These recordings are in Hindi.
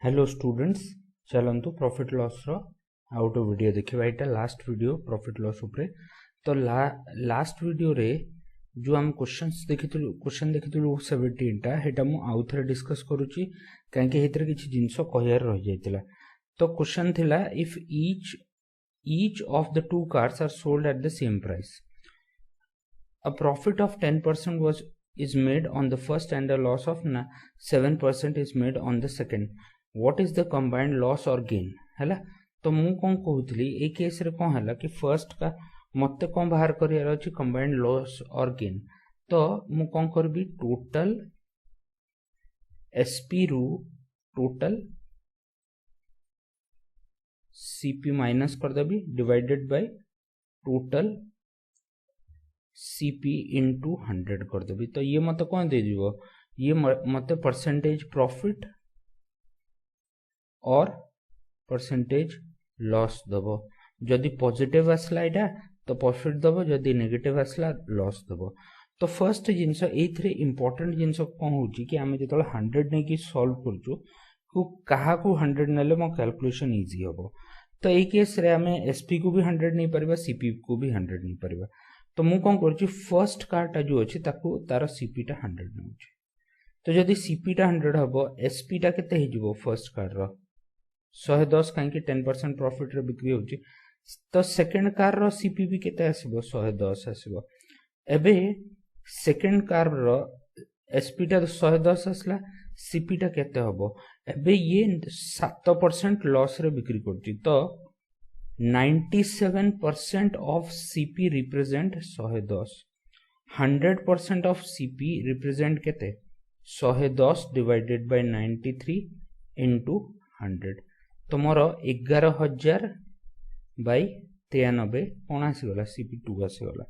हेलो स्टूडेंट्स, चलतु प्रॉफिट लॉस रो आउ गोटे वीडियो देखा। यहाँ लास्ट वीडियो प्रॉफिट लॉस उपरे। तो लास्ट वीडियो रे जो आम क्वेश्चन देखी 17टा हेटा मु आउ थे डिस्कस करुच्ची कहीं किसी जिनस कहार रही जाइतिला। तो क्वेश्चन थिला if each of the two cars are sold at the same price, a profit of 10% is made on the first and a loss of 7% is made on the second. What is the combined loss or gain? है तो मु कौन कहूली ए केस रे कौन है कि फर्स्ट का मत कौन बाहर कर कंबाइंड लॉस और गेन। तो मु कौन करबी टोटल एसपी रु टोटल सीपी माइनस कर देबी divided by total CP into 100 कर देबी। तो ये मत कौन दे दिबो, ये मत परसेंटेज प्रॉफिट और परसेंटेज लॉस दबो। जदि पॉजिटिव आसला एटा तो प्रॉफिट दबो, जदि नेगेटिव आसला लॉस दबो। तो फर्स्ट जिनस एथरे इंपोर्टेंट जिनस कौन होची कि आमे जतले 100 नै कि सॉल्व करछु को कहा को 100 नेले मो कैलकुलेशन इजी होबो। तो ए केस रे आमे एसपी को भी 100 नै परबा, सीपी को भी 100 नै परबा। तो मु कौन करछु फर्स्ट कार्टा जो अछि ताको तार सीपी टा 100 नउछि। तो जदि सीपी टा 100 हबो, एसपी टा केते हे जिवो फर्स्ट कार रो 110 कहीं 10% प्रॉफिट रे बिक्री होची। तो सेकंड कार रो सीपी भी केते आसीबो 110 आसीबो। एबे सेकंड कार रो एसपी टा 110 आसला, सीपी टा केते हबो। एबे ये 7% लॉस रे बिक्री करची। तो 97% of CP represent 110, 100% of CP represent केते 110 डिवाइडेड बाय 93 इंटू 100। तो मोर 11,000 बाय 93 कौन आसीगला सीपी 2 आसीगला।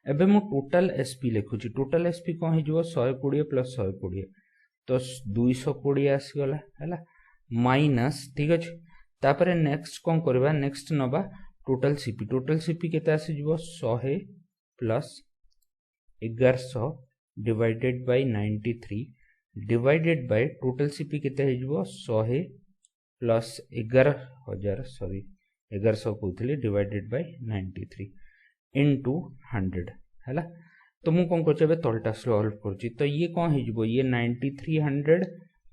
एबे मु टोटल एसपी लिखुची। टोटल एसपी कौन है 120 प्लस 120 तो 220 आसीगला हैला माइनस। ठीक अछि। तापरे नेक्स्ट कौन करबा, नेक्स्ट नबा टोटल सीपी। टोटल सीपी केते आसी जिवो 100 plus 1100 divided by 93 divided by total CP केते हे जिवो 100 प्लस 11,000 सॉरी 1100 कहते डिवाइडेड बाय 93 इंटू 100 है। तो मु कौन कर तलटा सल्व कर। तो ये कौन हो ये 9300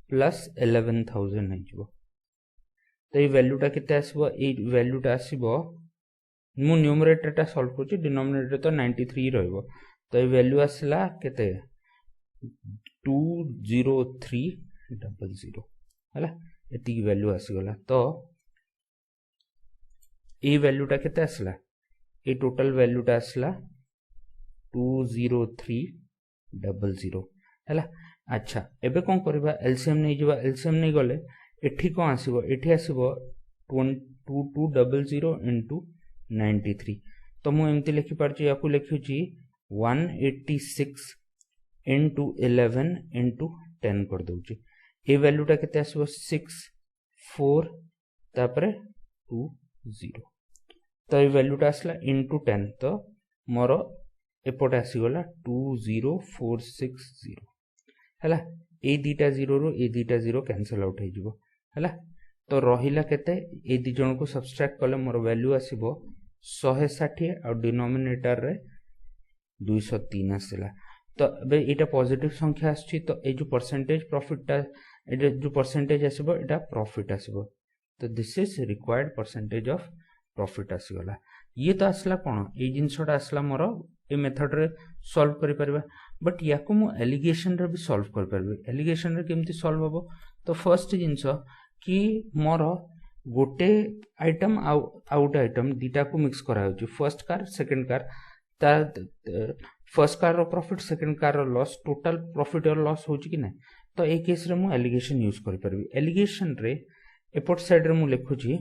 प्लस 11,000 हो। तो ये वैल्यूटा केते आसीबो, ए वैल्यूटा आसीबो मु न्यूमरेटरटा सॉल्व कर, डिनोमिनेटर तो 93 रहइबो। तो ये वैल्यू आसला केते 20300 है एति वैल्यू आसीगला। तो ए वैल्यूटा केते आसला, ए टोटल वैल्यूटा आसला 20300 है। अच्छा एबे कौन करबा एलसीएम नहीं जिबा, एलसीएम नहीं गले एठी कौन आसीबो, एठी आसीबो 2200 इंटू 93। तो मु एमती लिखि पारछि, याकू लिखुछि 186 इंटू 11 इंटू 10 कर दउछि। ए वैल्यूटा केते आसीबो 64 तापरे 20। तो ये वैल्यूटा आसला इंटू 10। तो मोर एपटे आसीगला 20460 है। ए दीटा जीरो रो ए दीटा जीरो कैंसल आउट हो जिवो है। तो रहिला केते ए दी जन को सब्सट्रैक्ट कले मोर वैल्यू आसीबो 160 और डिनोमिनेटर रे 203 आसीला। तो बे एटा पॉजिटिव संख्या आछि। तो ए जो परसेंटेज प्रॉफिटटा एटा जो परसेंटेज आसीबो एटा प्रॉफिट आसीबो। तो this is required percentage of profit आसीगला। ये तो आसला कौन ए जिनसटा आसला मोर ए मेथड रे सॉल्व करि परबा। बट याको मु एलिगेशन रे भी सॉल्व कर परबे। एलिगेशन रे केमती सॉल्व हबो, तो फर्स्ट जिनस कि मोर गोटे आइटम आउट आइटम दीटा को मिक्स करा होची। फर्स्ट कार सेकंड कार फर्स्ट कार रो प्रॉफिट सेकंड कार रो लॉस, टोटल प्रॉफिट और लॉस होची कि नै। तो ए केस रे मु एलिगेशन यूज कर परबी। एलिगेशन रे एपोर्ट साइड रे मु लिखुची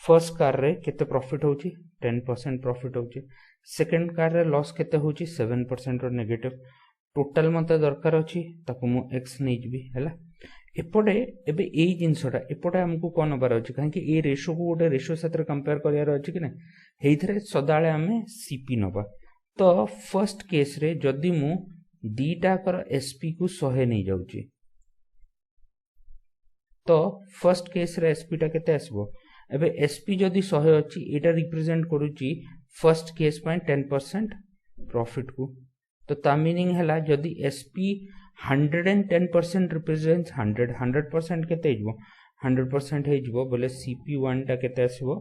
फर्स्ट कार रे केते प्रॉफिट होची 10% प्रॉफिट होची, सेकंड कार रे लॉस केते होची 7% और नेगेटिव। टोटल मते दरकार अछि ताको मु x नै जिबी हैला। एपटे एबे ए जिनसटा एपटे हमकु कोन नबार अछि काहे कि ए रेशियो को गोटे रेशियो साथ कंपेयर करियार अछि कि नै। हेइथरे सदाळे हमें सीपी नबा। तो फर्स्ट केस रे जदी मु दीटा कर एसपी को 100 नै जाउची तो फर्स्ट केस रे एसपी टा केते आसबो एबे एसपी जदी 100 अछि एटा रिप्रेजेंट करूची फर्स्ट केस पय 10% प्रॉफिट को तो ता मीनिंग हला जदी एसपी 110% रिप्रेजेंट्स 100% केते हिजबो 100% हिजबो बोले CP1 टा केते आसबो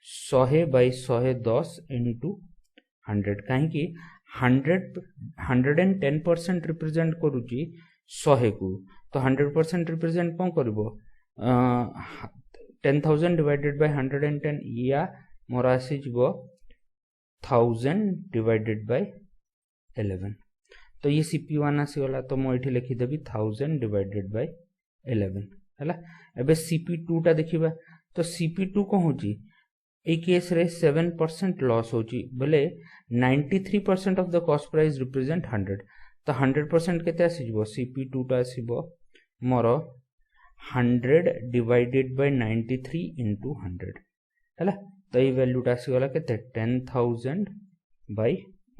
100/110 into 100 कहीं कि 110% रिप्रेजेंट करूची 100 को तो 100% रिप्रेजेंट कौन करिवो 10,000 डिवाइडेड बाय 110 या मोर आसी जिवो 1000 डिवाइडेड बाय 11 तो ये CP1 आसी वाला तो मो एठी लिखि देबी 1000 डिवाइडेड बाय 11 हला एबे CP2 टा देखिबा तो CP2 को होची ए केस रे 7% लॉस होची बोले 93% of the cost price represent 100 तो 100% केते आसी जिवो CP2 टा आसीबो मोर 100 डिवाइडेड बाय 93 into 100 हला तो ये वैल्यू टा आसी वाला केते 10,000 बाय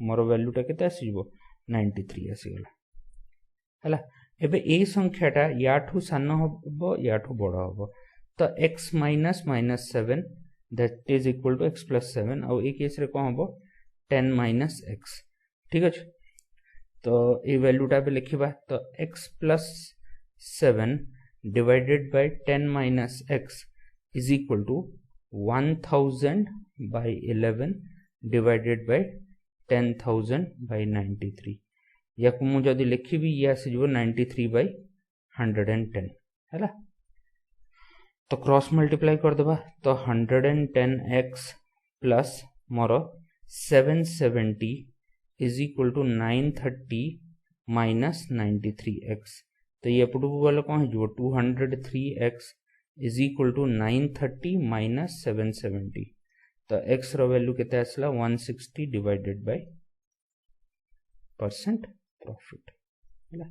मोर वैल्यू टा केते आसी जिवो 93 आसी वाला हला एबे ए संख्या टा याठू सानो हबो याठू बडा हबो तो x minus 7 that is equal to x plus 7 और एक केस रे कौन हबो 10 minus x ठीक अछि तो ए वैल्यू टा पे लिखिबा तो x plus 7 divided by 10 minus x is equal to 1000 by 11 divided by 10,000 by 93 या को मु जदी लिखिबी या से जो 93 by 110 हैला तो क्रॉस मल्टीप्लाई कर देबा तो 110x plus more 770 is equal to 930 minus 93x तो ये पटु वाला कौन जो 203x is equal to 930 minus 770 तो x रो वैल्यू केते आसला 160 डिवाइडेड बाय % प्रॉफिट हैला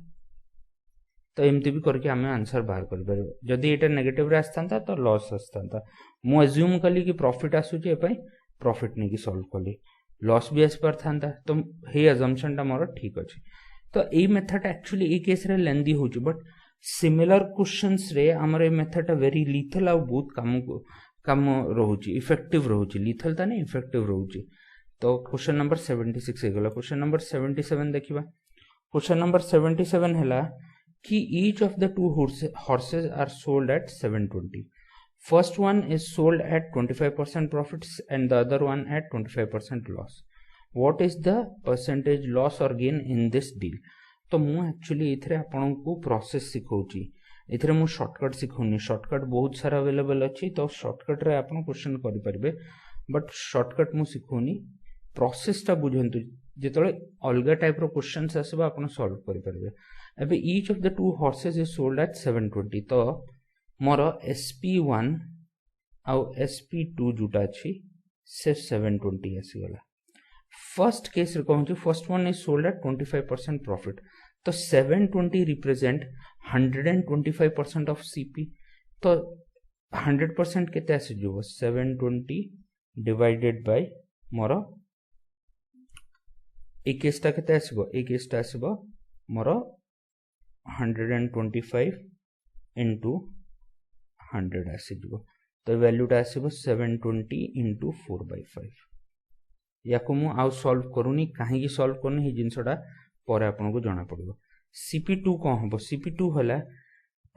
तो एमती भी करके हमें आंसर बाहर कर परबो जदी एटा नेगेटिव रे आस्तांता तो लॉस आस्तांता मु अज्यूम कली कि प्रॉफिट आसुची ए पई प्रॉफिट ने की सॉल्व कली लॉस भी आस पर थांता तो हे अजम्पशन टा मोर ठीक अछि तो a method actually A case रे लेंदी होची बट सिमिलर क्वेश्चंस रे हमर ए मेथड वेरी लीथल आ बहुत काम रहउची इफेक्टिव रहउची लीथल ता नहीं इफेक्टिव रहउची तो क्वेश्चन नंबर 76 हेगला क्वेश्चन नंबर 77 देखिबा क्वेश्चन नंबर 77 हैला कि each of the two horses are sold at 720 first one is sold at 25% profits and the other one at 25% loss what is the percentage loss or gain in this deal तो मु एक्चुअली इथरे आपन को प्रोसेस सिखौची इथरे मु शॉर्टकट सिखौनी शॉर्टकट बहुत सारा अवेलेबल अछि तो शॉर्टकट रे आपन क्वेश्चन करि परिबे बट शॉर्टकट मु सिखौनी प्रोसेस ता बुझंतु जेतले अलगा टाइप रो क्वेश्चंस आसबा आपन सॉल्व करि परिबे एबे each of the two horses is sold at 720 तो मोर SP1 आउ SP2 जुटा छी से 720 आसी गला फर्स्ट केस रे कहू first one is sold at 25% profit तो 720 रिप्रेजेंट 125% ऑफ CP तो 100% केते आसी जो 720 divided by more A case ता केते आसीबो ए केस ता आसीबो मोर 125 into 100 आसीबो तो वैल्यू ता आसीबो 720 into 4/5 याको मु आउ सॉल्व करूनी काहे की सॉल्व करनी ही जिंसडा पर आपन को जाना पड़बो CP2 को हबो CP2 हला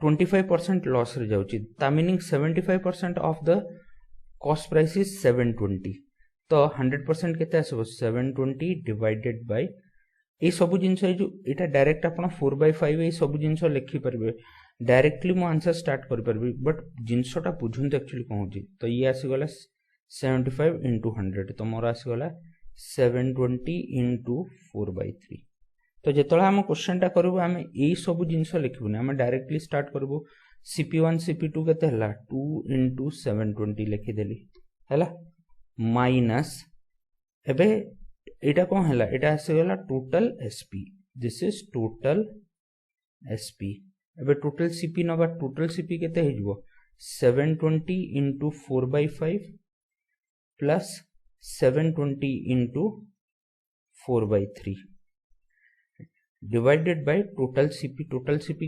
25% लॉस रे जाउची ता meaning 75% of the cost price is 720 तो 100% केते आसीबो 720 डिवाइडेड बाय ए सब जिंस जो एटा डायरेक्ट आपन 4/5 ए सब जिंस लिखि परबे डायरेक्टली मो आंसर स्टार्ट कर परबे बट जिंसटा बुझुन एक्चुअली कहूची तो ये आसी गला 75 into 100 तो मोर आसी गला 720 into 4/3 तो जेतला हम क्वेश्चन टा करबो हम ए सब जिंस लिखबुनी हम डायरेक्टली स्टार्ट करबो CP1 CP2 केते हला 2 into 720 लिखि देली हला माइनस एबे एटा कोन हला एटा आसी गला total SP this is total SP एबे टोटल CP नबा टोटल CP केते हेजबो 720 into 4/5 plus 720 into 4/3 divided by total CP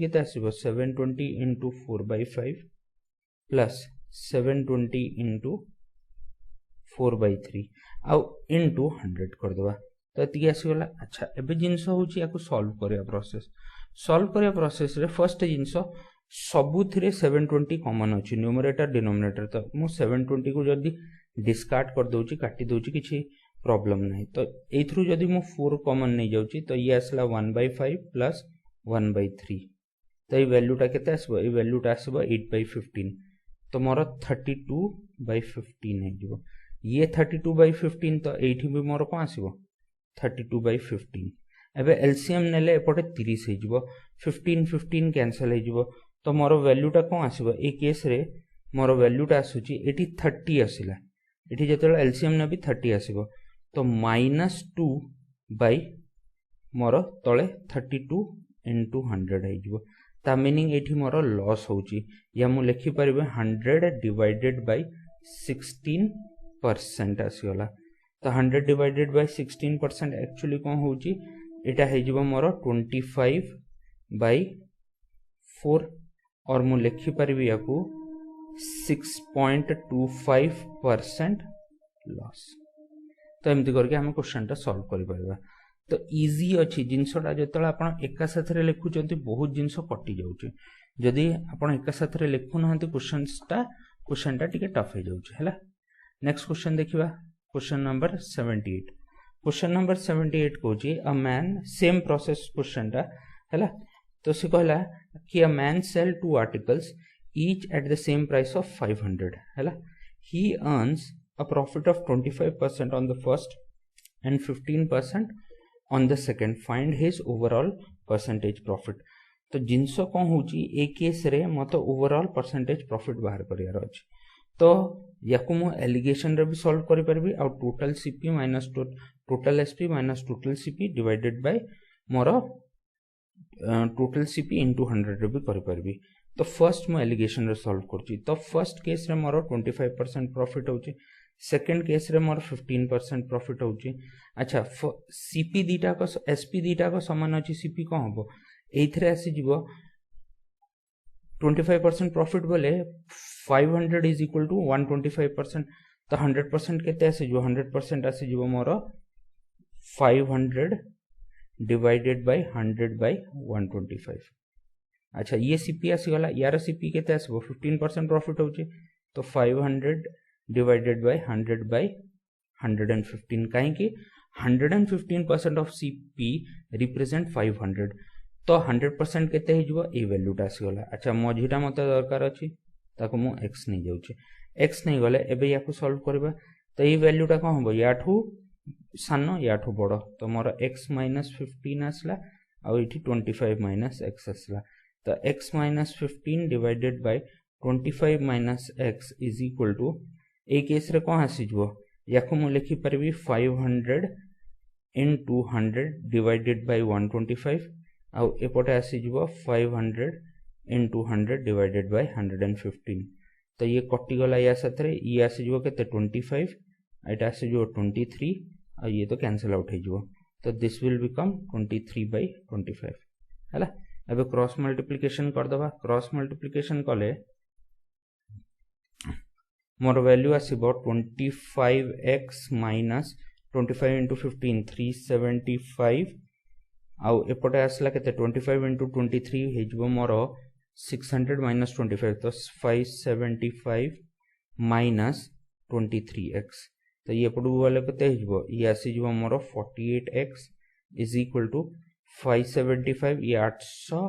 केते आसीबो 720 into 4/5 प्लस 720 into 4/3 आउ इनटू 100 कर दबा तो एति आसीगला। अच्छा एबे जिंस होची याको सॉल्व करिया प्रोसेस रे फर्स्ट जिंस सबुथिरे 720 कॉमन अछि न्यूमरेटर डिनोमिनेटर तो मु 720 को जदी डिस्कार्ड कर दोची काटी दोची किछि प्रॉब्लम नहीं तो एथरु जदी मु 4 कॉमन नहीं जाउची तो ये आसला 1/5 प्लस 1/3 तो ये वैल्यूटा केते आसबो ये वैल्यूटा आसबो 8/15 तो मोर 32/15 है जीवो ये 32/15 तो एठी भी मोर कोन आसीबो 32/15 एबे एलसीएम नेले एपटे 30 हे जीवो 15 कैंसिल हे जीवो तो मोर वैल्यूटा कोन आसीबो ए केस रे मोर वैल्यूटा आसुची एठी 30 आसिला एठी जेतेला एलसीएम ने भी 30 आसीबो तो -2 बाय मोर तळे 32 into 100 हे जीवो ता मीनिंग एठी मोर लॉस होची या मु लिखि परिबे 100 डिवाइडेड बाय 16% आसीगला तो 100 डिवाइडेड बाय 16% एक्चुअली कोन होची एटा हे जीवो मोर 25/4 और मु लिखि परिबे याकू 6.25% लॉस तो एमती करके हम क्वेश्चन टा सॉल्व करि परबा तो इजी अछि जिंसटा जतला आपण एका साथरे लिखुचंती बहुत जिंस कटि जाउची जदी आपण एका साथरे लिखु नहंती क्वेश्चन टा टिके टफ हे जाउची हैला। नेक्स्ट क्वेश्चन देखिबा क्वेश्चन नंबर 78 कोची a man same process question टा हैला तो से कहला कि a man sell two articles each at the same price of 500 हैला he earns a profit of 25% on the first and 15% on the second find his overall percentage profit तो जिनसो कोन होची ए केस रे मत ओवरऑल परसेंटेज प्रॉफिट बाहर करियार अछि तो याकु मु एलिगेशन रे भी सॉल्व करि परबी आ total CP minus total SP minus total CP divided by मोर टोटल सीपी इनटू 100 रे भी करि परबी तो फर्स्ट मु एलिगेशन रे सॉल्व करची तो फर्स्ट केस रे मोर 25% प्रॉफिट होची सेकंड केस रे मोर 15% प्रॉफिट होची। अच्छा सीपी दीटा को एसपी दीटा को समान अछि सीपी को हबो एथरे आसी जीवो 25% प्रॉफिट बोले 500 इज इक्वल टू 125% तो 100% केते आसी जो 100% आसी जीवो मोर 500 डिवाइडेड बाय 100 बाय 125। अच्छा ये सीपी आसी गला यार सीपी केते आसीबो 15% प्रॉफिट होची तो 500 divided by 100 by 115 काहे कि 115% of CP represent 500 तो 100% केते हे जबो ए वैल्यूटा आसी गला। अच्छा मझीटा मते दरकार अछि ताको मु x नै जाउची x नै गले एबे याकू सॉल्व करबा तो ए वैल्यूटा कोन हबो याठू सानो याठू बडो तो मोर x - 15 आसला आ इठी 25 - x आसला तो x - 15 divided by 25 - x is equal to A case रे कोन आसी जबो याकू मु लिखि परबी 500 into 100 divided by 125 आ एपटे आसी जबो 500 into 100 divided by 115 तो ये कटि गला या साथरे ये आसी जबो केते 25 एटा आसी जबो 23 आ ये तो कैंसिल आउट हे जबो तो दिस विल बिकम 23/25 हैला। एबे क्रॉस मल्टीप्लिकेशन कर दबा क्रॉस मल्टीप्लिकेशन कले मोर वैल्यू आसीबो 25x माइनस 25 into 15 375 आउ एपटे आसला केते 25 into 23 हे जबो मोर 600 minus 25 तो 575 minus 23x तो ये पडू वाले केते हे जबो ये आसी जबो मोर 48x is equal to 575 ये 800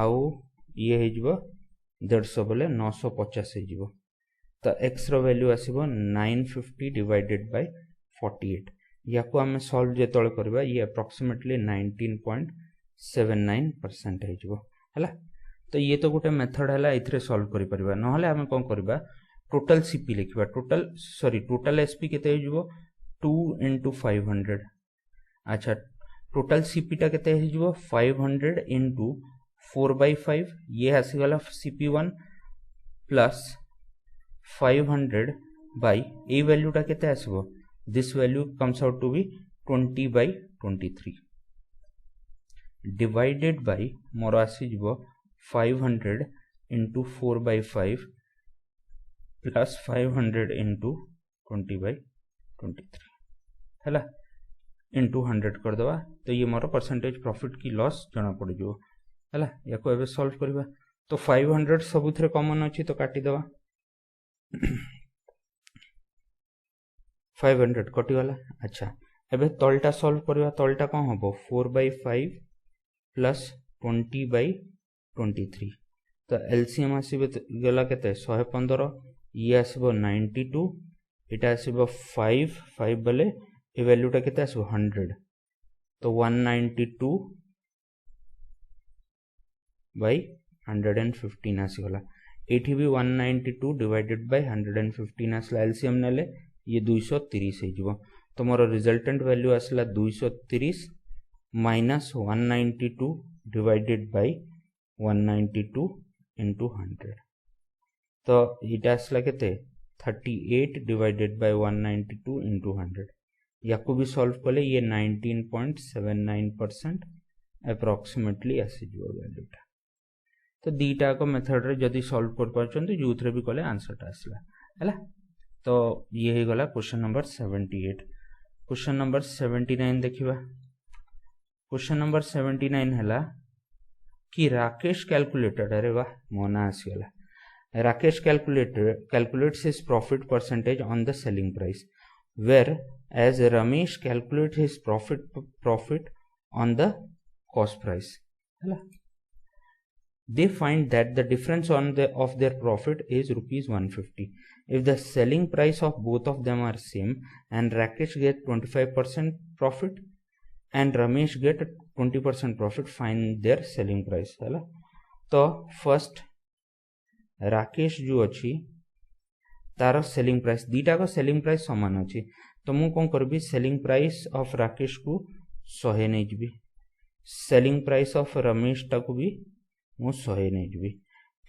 आउ ये हे जबो 150 बोले 950 हे जबो तो x रो वैल्यू आसीबो 950 डिवाइडेड बाय 48 याको हमें सॉल्व जे तळे करबा ये अप्रोक्सीमेटली 19.79% हे जबो हला तो ये तो गोटे मेथड हला इथरे सॉल्व करि परबा नहले हम कोन करबा टोटल सीपी लिखबा टोटल एसपी केते हे जबो 2 into 500 अच्छा टोटल सीपी टा केते हे जबो 500 into 4/5 ये आसी गला CP one plus 500 by a value टा केते आसीबो this value comes out to be 20/23 divided by मोर आसीजिवो 500 इंटू 4/5 प्लस 500 इंटू 20/23 है इंटू 100 करदे तो ये मोर परसेंटेज प्रॉफिट की लॉस जना पड़ जो है या को एबे सॉल्व करबा तो 500 सबुथरे कॉमन अच्छी तो काटी दवा 500 कटिगला। अच्छा एबे तलटा सॉल्व करबा तलटा कौन हम 4/5 प्लस 20/23 तो एलसीएम आसीबे गला केते 115 ये आसीबो 92 इटा आसीबो 5 बेले ए वैल्यूटा केते आसीबो 100 तो 192/115 आसीगला एठी भी 192 डिवाइडेड बाय 115 आसला एलसीएम नेले ये 230 हो तो मोर रिजल्टेंट वैल्यू आसला 230 माइनस 192 डिवाइडेड बाय 192 इंटू 100 तो ये आसला केते 38 डिवाइडेड बाय 192 इंटू 100 या को भी सॉल्व कले ये 19.79% अप्रोक्सीमेटली आसीजो वैल्यूटा तो दीटा को मेथड रे जदी सॉल्व कर पाचंती जोथरे भी कले आंसरटा आसला हैला तो ये ही गला क्वेश्चन नंबर 78। क्वेश्चन नंबर 79 देखिबा क्वेश्चन नंबर 79 हैला कि राकेश कैलकुलेटेड अरे वाह Mona आसीगला Rakesh calculates his profit percentage on the selling price whereas Ramesh calculates his profit on the cost price हैला they find that the difference of their profit is ₹150 if the selling price of both of them are same and Rakesh get 25% profit and Ramesh get 20% profit find their selling price हैला तो फर्स्ट राकेश जो अच्छी तार सेलिंग प्राइस दीटा को सेलिंग प्राइस समान अच्छी तो मु कौन करबी सेलिंग प्राइस ऑफ राकेश को 100 नहीं GB selling price of Ramesh टा को भी मु 100 नहीं जीबी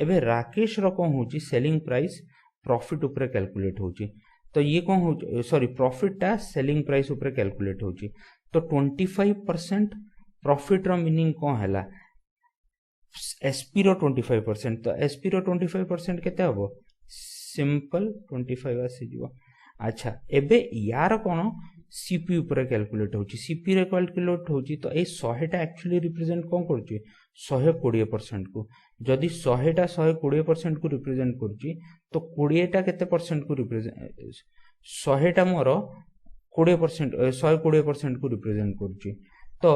एबे राकेश रो कौन होची सेलिंग प्राइस प्रॉफिट ऊपर कैलकुलेट होची तो ये कौन हो सॉरी प्रॉफिट टा सेलिंग प्राइस ऊपर कैलकुलेट होची तो 25% प्रॉफिट रो मीनिंग कौन हैला एसपी रो 25% तो एसपी रो 25% केते हबो सिंपल 25 आसी जीवो। अच्छा एबे यार कोन सीपी ऊपर कैलकुलेट होची सीपी रे कैलकुलेट होची तो ए 100 टा एक्चुअली रिप्रेजेंट कोन करची 120% को जदी 100 टा 120% को रिप्रेजेंट करची तो 20 टा केते परसेंट को रिप्रेजेंट 100 टा मोर 20% 120% को रिप्रेजेंट करची तो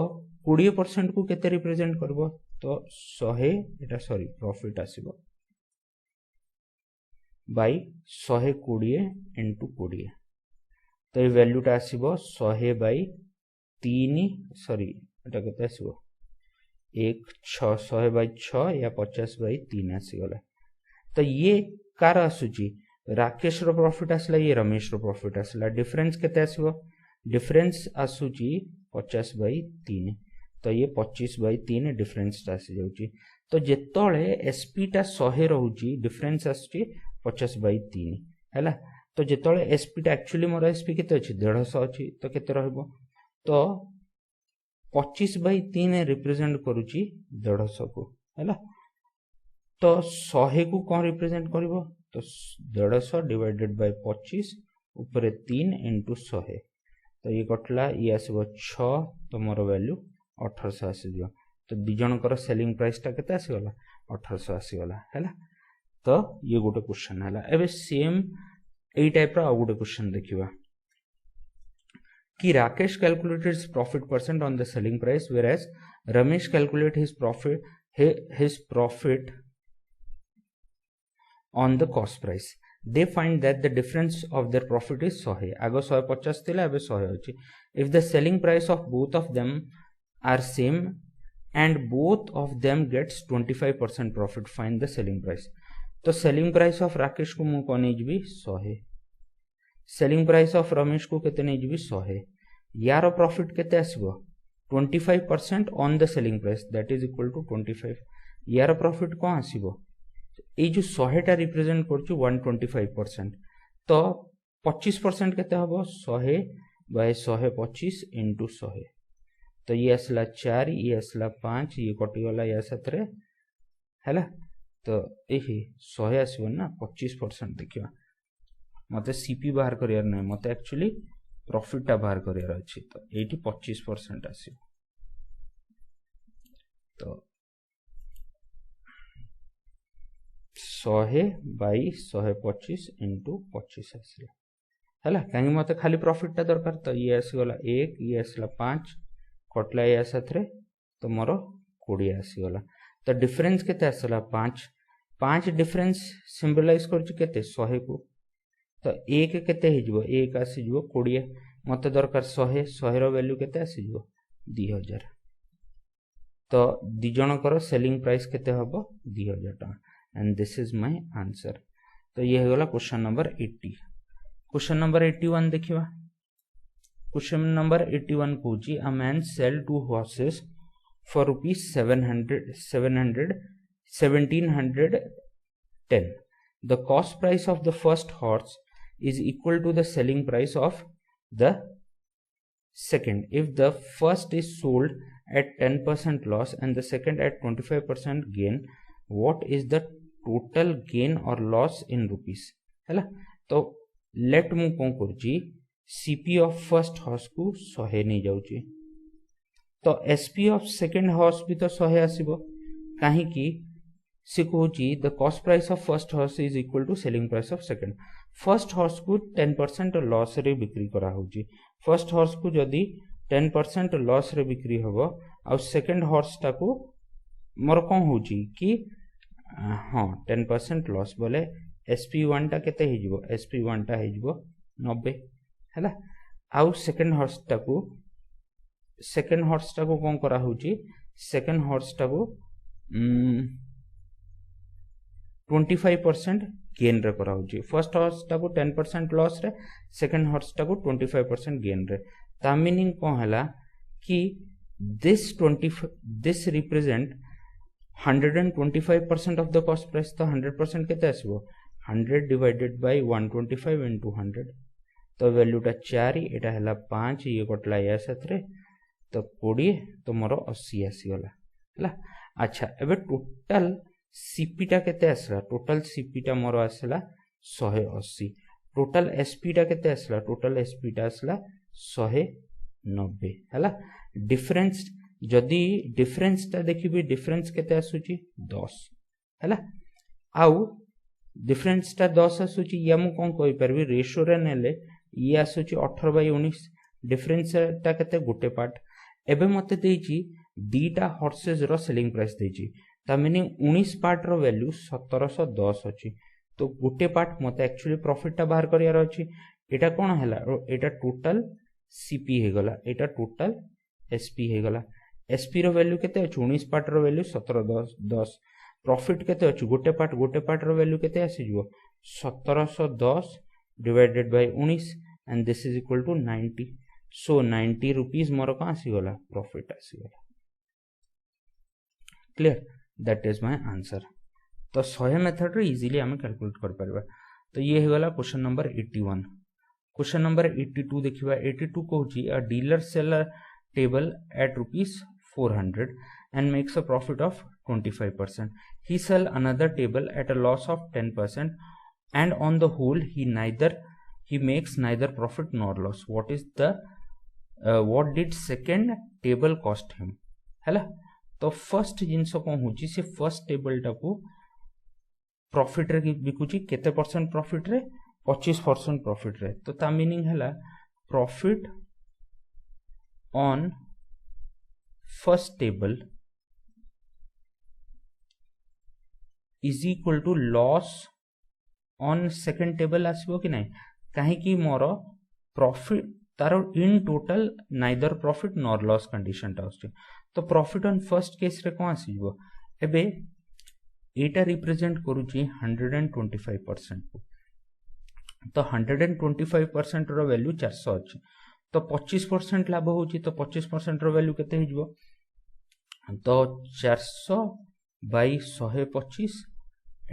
20% को केते रिप्रेजेंट करबो तो 100 एटा सॉरी प्रॉफिट आसीबो बाय 120 इंटू 20 तो ये वैल्यूटा आसीबो 100/3 सॉरी एटा केते आसीबो 100/6 या 50/3 आसीगला तो ये कार आसुची राकेश रो प्रॉफिट आसला ये रमेश रो प्रॉफिट आसला डिफरेंस केते आसीबो डिफरेंस आसुची 50/3 तो ये 25/3 डिफरेंस आसी जाउची तो जेतोळे एसपी टा 100 रहउची डिफरेंस आसुची 50/3 हैला तो जेतोळे एसपी टा एक्चुअली मोर एसपी केते अछि 150 अछि तो केते रहबो तो 25/3 रिप्रेजेंट करूची 150 को हैला तो 100 को कोन रिप्रेजेंट करबो तो 150 डिवाइडेड बाय 25 ऊपर 3 इंटू 100 तो ये कटला ये आसीबो 6 तो मोर वैल्यू 1800 आसीजो तो दि जनकर सेलिंग प्राइस टा केते आसीगला 1800 आसीगला हैला तो ये गोटे क्वेश्चन हैला एबे सेम एई टाइप रा गोटे क्वेश्चन देखिबा कि Rakesh calculated his profit percent on the selling price whereas Ramesh calculate his profit on the cost price they find that the difference of their profit is 100 आगो 150 थिला एबे 100 अछि if the selling price of both of them are same and both of them gets 25% profit find the selling price तो selling price of राकेश को मु कोने जिबी 100 selling price of रमेश को केते नै जिबी 100 यारो प्रॉफिट केते आसीबो 25% on the selling price that is equal to 25 यारो प्रॉफिट को आसीबो ए जो 100 टा रिप्रेजेंट करछु 125% तो 25% केते हबो 100/125 * 100 तो ये आसला 4 ये आसला 5 ये कटिगला या साथ है तो यही 100 आसो ना 25% देखा मत सीपी बाहर कर ना मत एक्चुअली प्रॉफिटा बाहर कर अच्छी तो ये 25% आसो तो 100 बाई 125 इंटू 25 आसला है कहीं मत खाली प्रॉफिटा दरकार तो ये आसीगला 1 ये आसला 5 कटला या साथ तो मोर 20 आसीगला तो डिफरेंस केते आसला 5 डिफरेंस सिंबलाइज करते 100 को तो 1 केते हो 1 आसीजो 20 मत दरकार 100 रो वैल्यू केते आसीजो 2000 तो दी जनकर सेलिंग प्राइस केते हबो 2000 टका and this is my answer तो ये हो गला क्वेश्चन नंबर 80 क्वेश्चन नंबर 81 देखिबा क्वेश्चन नंबर 81 कहूची a man sell 2 horses for rupees 1710 the cost price of the first horse is equal to the selling price of the second. If the first is sold at 10% loss and the second at 25% gain, what is the total gain or loss in rupees? है तो लेट मु कौन करुची सीपी ऑफ फर्स्ट हॉर्स को 100 नहीं जाऊची तो एसपी ऑफ सेकंड हॉर्स भी तो 100 आसीबो काहे की से कहूची the cost price of first horse is equal to selling price of second first horse को 10% लॉस रे बिक्री करा होची फर्स्ट हॉर्स को जदी 10% लॉस रे बिक्री होबो आ सेकंड हॉर्स टा को मोर कोन होची कि हां 10% लॉस बोले SP1 टा केते हिजबो SP1 टा हिजबो 90 हैला आउ सेकंड हॉर्स टा को कोन करा होची सेकंड हॉर्स टा को 25% गेन रे करा होची फर्स्ट हॉर्स टा को 10% लॉस रे सेकंड हॉर्स टा को 25% गेन रे ता मीनिंग कोन हला कि this represent 125% of the cost price तो 100% केते आसीबो 100 divided by 125 into 100 तो वैल्यू टा 4 एटा हला 5 ये कटला या साथरे तो 20 तो मोर 80 आसी गला हला अच्छा एबे टोटल सीपी टा केते आसला टोटल सीपी टा मोर आसला 180 टोटल एसपी टा केते आसला टोटल एसपी टा आसला 190 हला डिफरेंस जदी डिफरेंस ता देखिबे डिफरेंस केते आसुची 10 हला आउ डिफरेंस टा 10 आसुची या मु कोन कहि परबी रेशियो रे नेले ये आसुची 18/19 डिफरेंस टा केते गुटे पार्ट एबे मते देइची दीटा हॉर्सेस रो सेलिंग प्राइस देइची ता मीनिंग 19 पार्ट रो वैल्यू 1710 अछि तो गुटे पार्ट मते एक्चुअली प्रॉफिट टा बाहर करियार अछि एटा कोन हला एटा टोटल सीपी हे गला एटा टोटल एसपी हे गला एसपी रो वैल्यू केते अछि 19 पार्ट रो वैल्यू 1710 प्रॉफिट केते अछि गुटे पार्ट रो वैल्यू केते आसी जिवो 1710 divided by 19 and this is equal to 90 so 90 rupees मोर का आसी गला प्रॉफिट आसी गला clear that is my answer तो 100 मेथड रे इजीली हम कैलकुलेट कर परबा तो ये हे गला क्वेश्चन नंबर 81 क्वेश्चन नंबर 82 देखिबा 82 कहूची a dealer sell table at rupees 400 and makes a profit of 25%. He sell another table at a loss of 10% and on the whole he makes neither profit nor loss. What did second table cost him? हैला तो फर्स्ट जिंस को होची से फर्स्ट टेबल टा को प्रॉफिट रे बिकुची केते परसेंट प्रॉफिट रे 25% प्रॉफिट रे तो ता मीनिंग हैला profit on first table is equal to loss on second table आसीबो कि नहीं काहे कि more profit taro in total neither profit nor loss condition टा आछे तो प्रॉफिट ऑन फर्स्ट केस रे कोन आसीबो एबे एटा रिप्रेजेंट करूची 125% को तो 125% रो वैल्यू 400 अछि तो 25% लाभ होची तो 25% रो वैल्यू केते हिजबो तो 400 बाई 125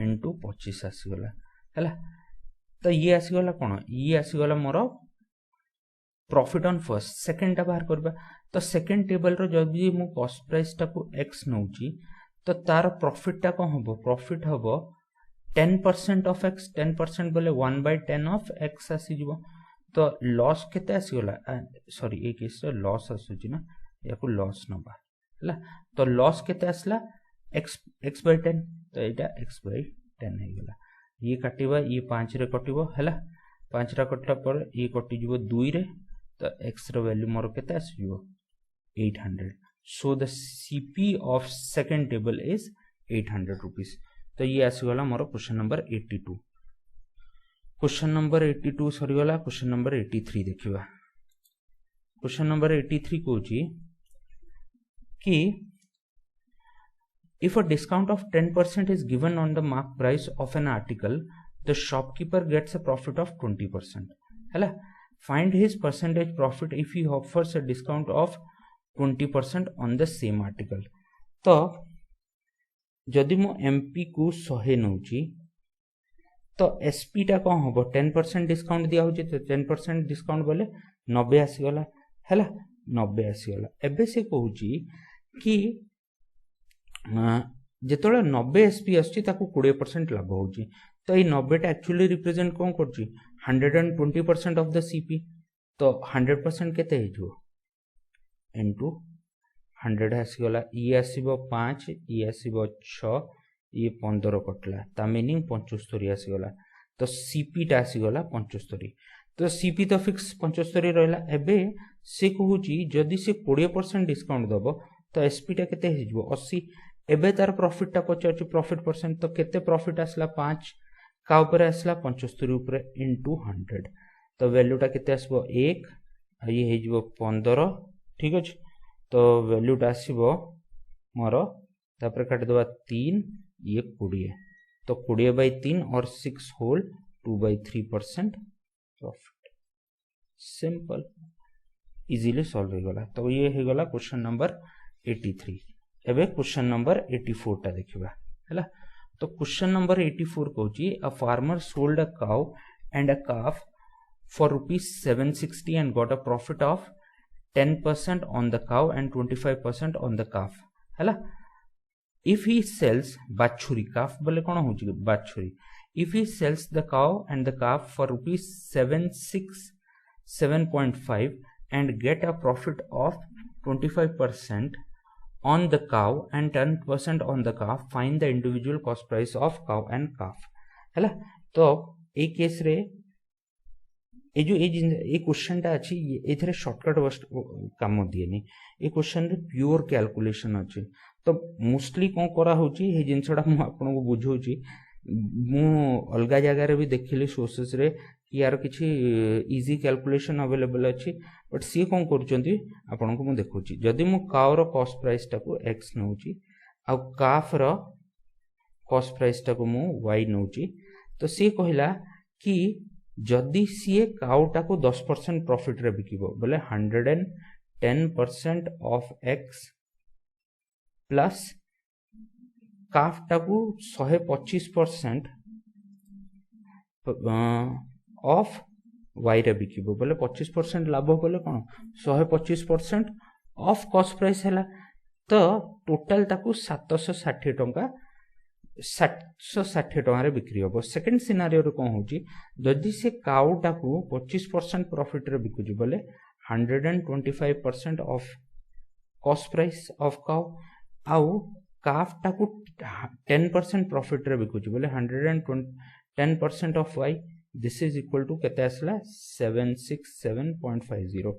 इनटू 25 आसी गला हैला तो ये आसी गला कोन ये आसी गला more profit on first second टा बाहर करबा तो सेकेंड टेबल रो जदि मु कॉस्ट प्राइस टाको x नउची तो तार प्रॉफिट टा कौन हबो प्रॉफिट हबो 10% ऑफ x 10% बोले 1/10 ऑफ x आसी जिवो तो लॉस केते आसी गला सॉरी ए केस रे लॉस आसुची ना याको लॉस नबा हला तो लॉस केते आसला x/10 तो एटा x/10 हे गला ये काटिबा ये 5 रे कटिबो हला 5 रा कटला पर ये कटि जिवो 2 रे तो x रो वैल्यू मोर केते आसी जिवो 800 so the CP of second table is 800 rupees तो ये आसी गला more question number 82 question number 82 सरी गला क्वेश्चन नंबर 83 देखिबा क्वेश्चन नंबर 83 कोची कि if a discount of 10% is given on the mark price of an article the shopkeeper gets a profit of 20% हैला find his percentage profit if he offers a discount of 20% on the same article तो जदि मो एमपी को 100 नउची तो एसपी टा कौन होबो 10% डिस्काउंट दिया होची तो 10% डिस्काउंट बोले 90 आसी गला हैला 90 आसी गला एबे से कहूची कि जेतोले 90 एसपी आछी ताको 20% लाभ होची तो ए 90 टा एक्चुअली रिप्रेजेंट कोन करची 120% ऑफ द सीपी तो 100% केते हेजो into 100 आसीगला ये आसीबो 5 ये आसीबो 6 ये 15 कटला ता मीनिंग 75 आसीगला तो सीपी टा आसीगला 75 तो सीपी तो फिक्स 75 रहला एबे से कहूची जदी से 20% डिस्काउंट दबो तो एसपी टा केते हेजबो 80 एबे तार प्रॉफिट टा पचाची प्रॉफिट परसेंट तो केते प्रॉफिट आसला 5 का ऊपर आसला 75 ऊपर into 100 तो वैल्यू टा केते आसबो 1 ये हेजबो 15 ठीक अछि तो वैल्यू टा आसीबो मोर तापर काट दबा 3 ये 20 तो 20/3 और 6 whole 2/3% profit simple easily solve हो गला तो ये हो गला क्वेश्चन नंबर 83 एबे क्वेश्चन नंबर 84 टा देखिबा हैला तो क्वेश्चन नंबर 84 कहूची a farmer sold a cow and a calf for ₹760 and got a profit of 10% on the cow and 25% on the calf हैला if he sells बाछुरी calf बोले कोन होची बाछुरी if he sells the cow and the calf for ₹767.5 and get a profit of 25% on the cow and 10% on the calf find the individual cost price of cow and calf हैला तो ए केस रे ए जो ए क्वेश्चन टा अछि एथरे शॉर्टकट काम दिएनी ए क्वेश्चन रे प्योर कैलकुलेशन अछि तो मोस्टली कोन करा होची हे जिंसडा मु आपन को बुझौची मु अलगा जगह रे भी देखिली सोर्सेस रे कि यार किछि इजी कैलकुलेशन अवेलेबल अछि बट सी कोन करचंती आपन को मु देखौची जदी मु काउ रो कॉस्ट प्राइस टा को x नउची आ काफ रो कॉस्ट प्राइस टा को मु y नउची तो सी कहिला कि जदि सीए काउटा को 10% प्रॉफिट रे बिकिबो बोले 110% ऑफ x प्लस काफटा को 125% ऑफ y रे बिकिबो बोले 25% लाभ बोले कोन 125% ऑफ कॉस्ट प्राइस हैला तो टोटल ताको 760 टंका 760 टंका रे बिक्री होबो सेकंड सिनेरियो रे कोन होची जदी से काउटा को 25% प्रॉफिट रे बिकुजी बोले 125% ऑफ कॉस्ट प्राइस ऑफ काउ आउ काफटा को 10% प्रॉफिट रे बिकुजी बोले 110% of y this is equal to केते आसला 767.50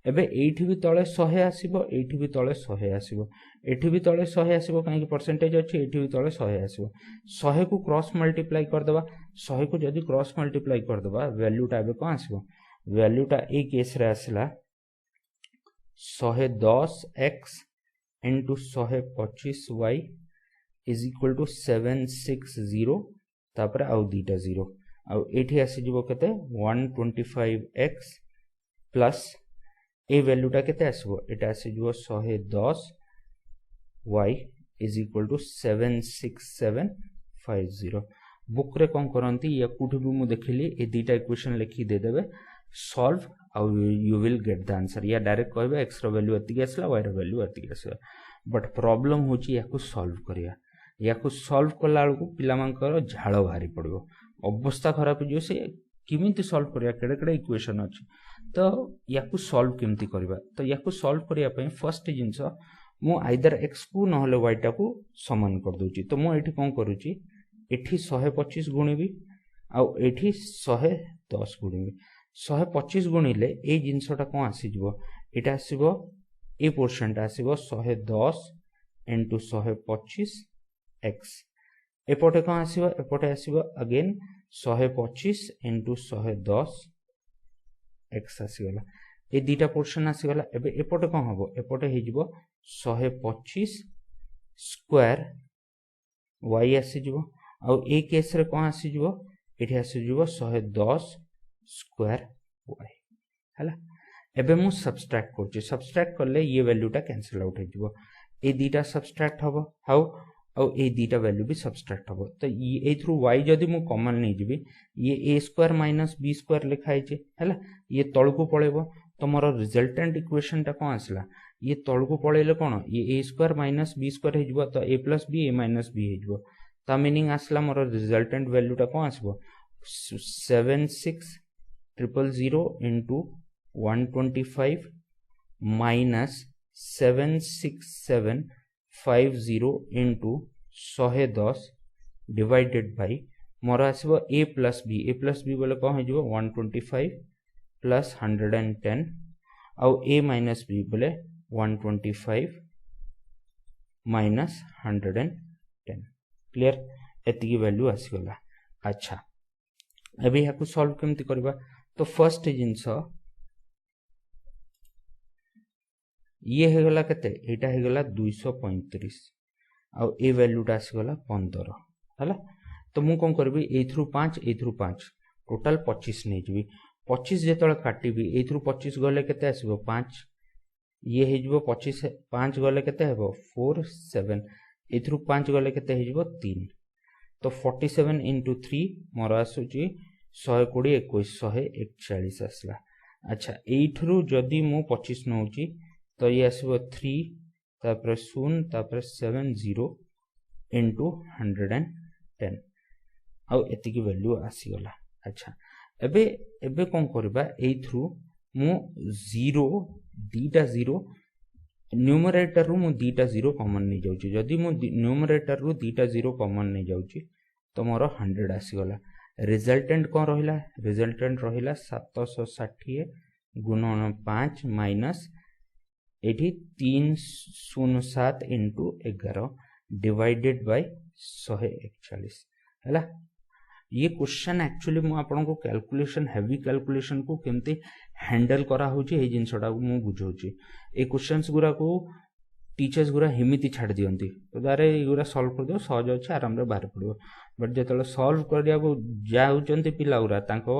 एबे एठी भी तळे 100 आसीबो एठी भी तळे 100 आसीबो एठी भी तळे 100 आसीबो काहे कि परसेंटेज अछि एठी भी तळे 100 आसीबो 100 को क्रॉस मल्टीप्लाई कर देबा 100 को जदी क्रॉस मल्टीप्लाई कर देबा वैल्यू टा एबे कोन आसीबो वैल्यू टा ए केस रे आसला 110x into 125y is equal to 760 तापर आउ दीटा 0 आउ एठी आसी जिवो केते 125x प्लस ए वैल्यू टा केते आसीबो एटा आसी जिवो 110y is equal to 76750 book रे कोन करंती या कुठ भी मु देखिली ए दीटा इक्वेशन लिखि दे देबे सॉल्व आउ you will get the answer या डायरेक्ट कहबे x रो वैल्यू एतिक आसला y रो वैल्यू एतिक आसला बट प्रॉब्लम होची याकू सॉल्व करिया याकू सॉल्व कला बेलू पिलामांकर झाड़ बाहरी पड़ो अवस्था खराब हो से किमिति सॉल्व करिया केड़े केड़े इक्वेशन अछि तो याकू सॉल्व किमिति करबा तो याकू सॉल्व करिया पई फर्स्ट जिंस मु आइदर x को नहले y टा को समान कर दोची तो मु एठी कोन करूची एठी 125 गुणिबी आ एठी 110 गुणिबी 125 गुणिले ए जिंसटा कोन आसी जिवो एटा आसीबो ए पोर्शन टा आसीबो 110 into 125 x एपटे कोन आसीबो एपटे आसीबो अगेन 125 into 110 x आसीगला ए दीटा पोर्शन आसीगला एबे एपटे कोन हबो एपटे हे जिवो 125 स्क्वायर y आसी जिवो आ ए केस रे कोन आसी जिवो एठी आसी जिवो 110 स्क्वायर y हला एबे मु सब्सट्रैक्ट करछि सब्सट्रैक्ट करले ये वैल्यूटा कैंसिल आउट हे जिवो ए दीटा सब्सट्रैक्ट हबो हाउ आ ए दीटा वैल्यू भी सब्सट्रैक्ट हबो तो ए थ्रू y जदी मु कॉमन नै जिबी ये a square minus b square लिखाइ छै हला ये तळकु पळेबो तमरो रिजल्टेंट इक्वेशन टा कोन आसला ये तळकु पळेले कोन ये a square minus b square हे जिवो तो a plus b a minus b हे जिवो ता मीनिंग आसला मोर रिजल्टेंट वैल्यू टा कोन आसबो 76000 into 125 minus 76750 into 110 divided by more आसबो a plus b बोले कौन है जो 125 plus 110 आउ a minus b बोले 125 minus 110 क्लियर एतिकी वैल्यू आसीगला अच्छा अभी याकू सॉल्व केमती करबा तो फर्स्ट जिंस ये हेगला केते एटा हेगला 235 आ ए वैल्यूटा आसीगला 15 हला तो मु कोन करबी ए थ्रू 5 टोटल 25 नै जिबी 25 जेतळ काटिबी ए थ्रू 25 गले केते आसीबो 5 ये हे जिवो 25 5 गले केते हेबो 4 7 ए थ्रू 5 गले केते हे जिवो 3 तो 47 into 3 मोर आसुची 120 21 141 आसला अच्छा ए थ्रू जदी मु 25 नउची तो ये आसीबो 3 तापर 0 तापर 70 into 110 आउ एतिकी वैल्यू आसीगला अच्छा एबे एबे कोन करबा ए थ्रू मु 0 दीटा 0 न्यूमरेटर रु मु दीटा 0 कॉमन नै जाउची जदी मु न्यूमरेटर रु दीटा 0 कॉमन नै जाउची तो मोर 100 आसीगला रिजल्टेंट कोन रहिला रिजल्टेंट रहिला 760 गुणन 5 माइनस एठी 307 into 11 डिवाइडेड बाय 141 हैला ये क्वेश्चन एक्चुअली मु आपन को कैलकुलेशन हेवी कैलकुलेशन को केमते हैंडल करा होची ए जिंसडा को मु बुझोची ए क्वेश्चंस गुरा को टीचर्स गुरा हिमिति छाड़ दियंती तो दारे गुरा सॉल्व कर दियो सहज अछि आराम रे बाहर पड़ो बट जेतले सॉल्व करिया को जाउचंती पिला गुरा तांको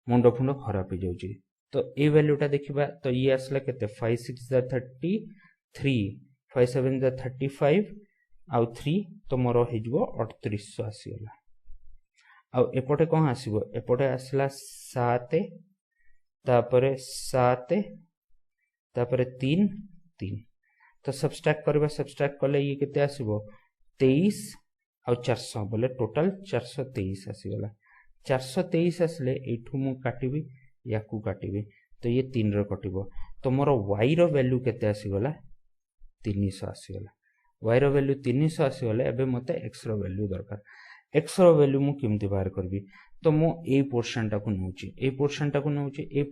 मुंडो फुंडो खराब हो जाउची तो ए वैल्यूटा देखिबा तो ये असला केते 5 6 33 5 7 35 आउ 3 तो मोर हे जबो 3800 आसीला आउ एपटे कोन आसीबो एपटे आसला 7 तापरे 7 तापरे 3 3 तो सब्सट्रैक्ट करले ये केते आसीबो 23 आउ 400 बोले टोटल 423 आसीगला 423 आसले एठू मु काटिबी याकू काटिबी तो ये 3 रो कटिबो तो मोर y रो वैल्यू केते आसीगला 300 आसीगला y रो वैल्यू 300 आसीगला एबे मते x रो वैल्यू दरकार x रो वैल्यू मु केमति बाहर करबी तो मु ए पोर्शन टा को नउची ए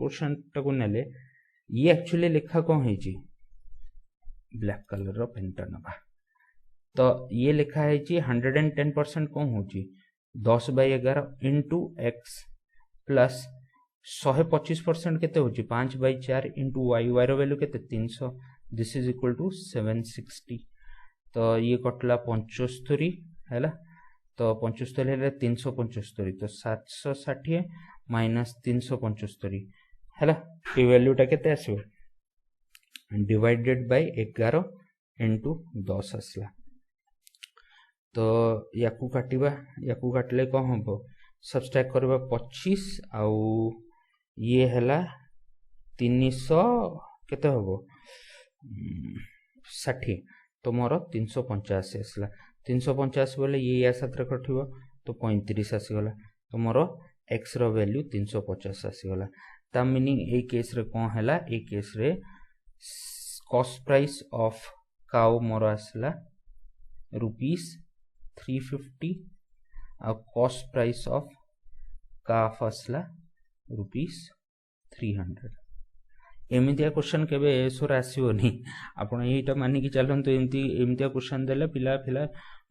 पोर्शन टा को नेले ये एक्चुअली लिखा कोन हेची ब्लैक कलर रो पेन टा नबा तो ये लिखा है 110% कोन होची 10/11 into x प्लस 125% केते होची 5/4 into y y रो वैल्यू केते 300 दिस इज इक्वल टू 760 तो ये कटला 75 हैला तो 75 हेले 375 तो 760 माइनस 375 हैला ए वैल्यूटा केते आसीबो डिवाइडेड बाय 11 into 10 आसला तो याकू काटिले कोन हबो सब्सट्रैक्ट करबा 25 आउ ये हैला 300 केते हबो 60 तो मोर 385 आसला 385 बोले ये या साथ कटिबो तो 35 आसीगला तो मोर x रो वैल्यू 350 आसीगला ता मीनिंग ए केस रे कोन हैला ए केस रे कॉस्ट प्राइस ऑफ काउ मोर आसला ₹350 आ कॉस्ट प्राइस ऑफ काफ आसला ₹300 एमतिया क्वेश्चन केबे एसोर आसीबोनी आपण एटा मानि कि चलंतु एमतिया क्वेश्चन देले पिला फिला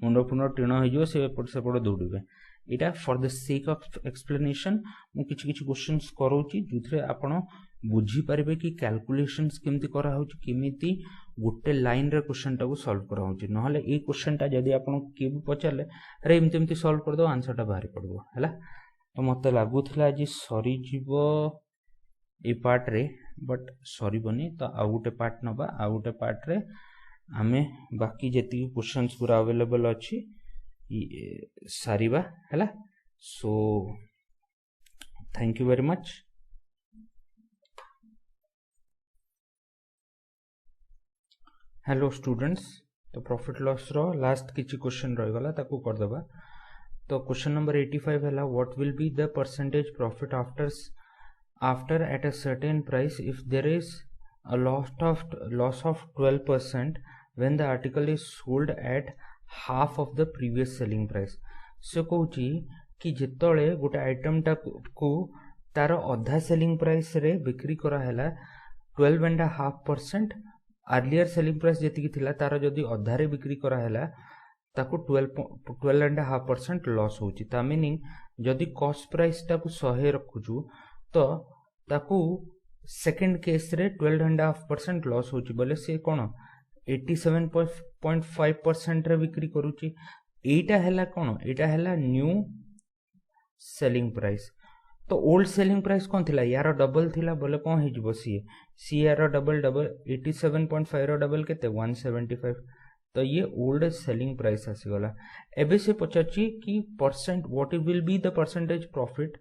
मुंडो फुंडो टिण हो जो से सेपड़ दौड़े एटा for the sake of explanation मु किछि क्वेश्चंस करूची जुथरे आपण बुझी पारिबे कि कैलकुलेशंस केमती करा होची केमिति गोटे लाइन रे क्वेश्चन टाको सॉल्व करा होची नहले ए क्वेश्चन टा जदी आपण के भी पचारले अरे एमती सॉल्व कर दो आंसर टा बाहर पड़बो हैला तो मते लागुथला जी सरी जीवो ए पार्ट रे बट सरी बनी तो आउ गोटे पार्ट नबा आउ गोटे पार्ट रे आमे बाकी जेती क्वेश्चंस पूरा अवेलेबल अछि सारीबा हैला so thank you very much hello students तो प्रॉफिट लॉस रो लास्ट किछि क्वेश्चन रह गला ताको कर देबा तो क्वेश्चन नंबर 85 हैला what will be the percentage profit after at a certain price if there is a loss of 12% when the article is sold at half of the previous selling price से कहूची कि जितले गोटे आइटम टा को तार अधा सेलिंग प्राइस रे बिक्री करा हैला 12.5% अर्लियर सेलिंग प्राइस जेतिकी थिला तार जदी अधा रे बिक्री करा हैला ताको 12.5% लॉस होची ता मीनिंग जदी कॉस्ट प्राइस टा को 100 रखुचू तो ताकू सेकंड केस रे 12.5% लॉस होची बोले से कोन 87.5% रे बिक्री करूची एटा हैला कोन एटा हैला न्यू सेलिंग प्राइस तो ओल्ड सेलिंग प्राइस कोन थिला यार डबल थिला बोले कोन हे जिवो सी यार डबल 87.5 रो डबल केते 175 तो ये ओल्ड सेलिंग प्राइस आसी गला एबे से पचाची कि percent what will be the percentage profit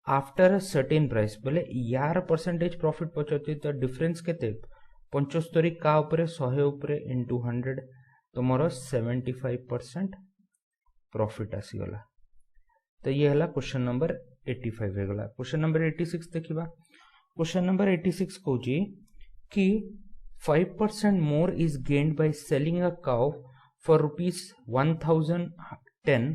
after a certain price बोले यार परसेंटेज प्रॉफिट पचाची तो डिफरेंस केते 75 का ऊपर 100 ऊपर इनटू 100 तो मोर 75% प्रॉफिट आसी गला तो ये हला क्वेश्चन नंबर 85 हे गला क्वेश्चन नंबर 86 देखिबा क्वेश्चन नंबर 86 कहूची कि 5% more is gained by selling a cow for ₹1010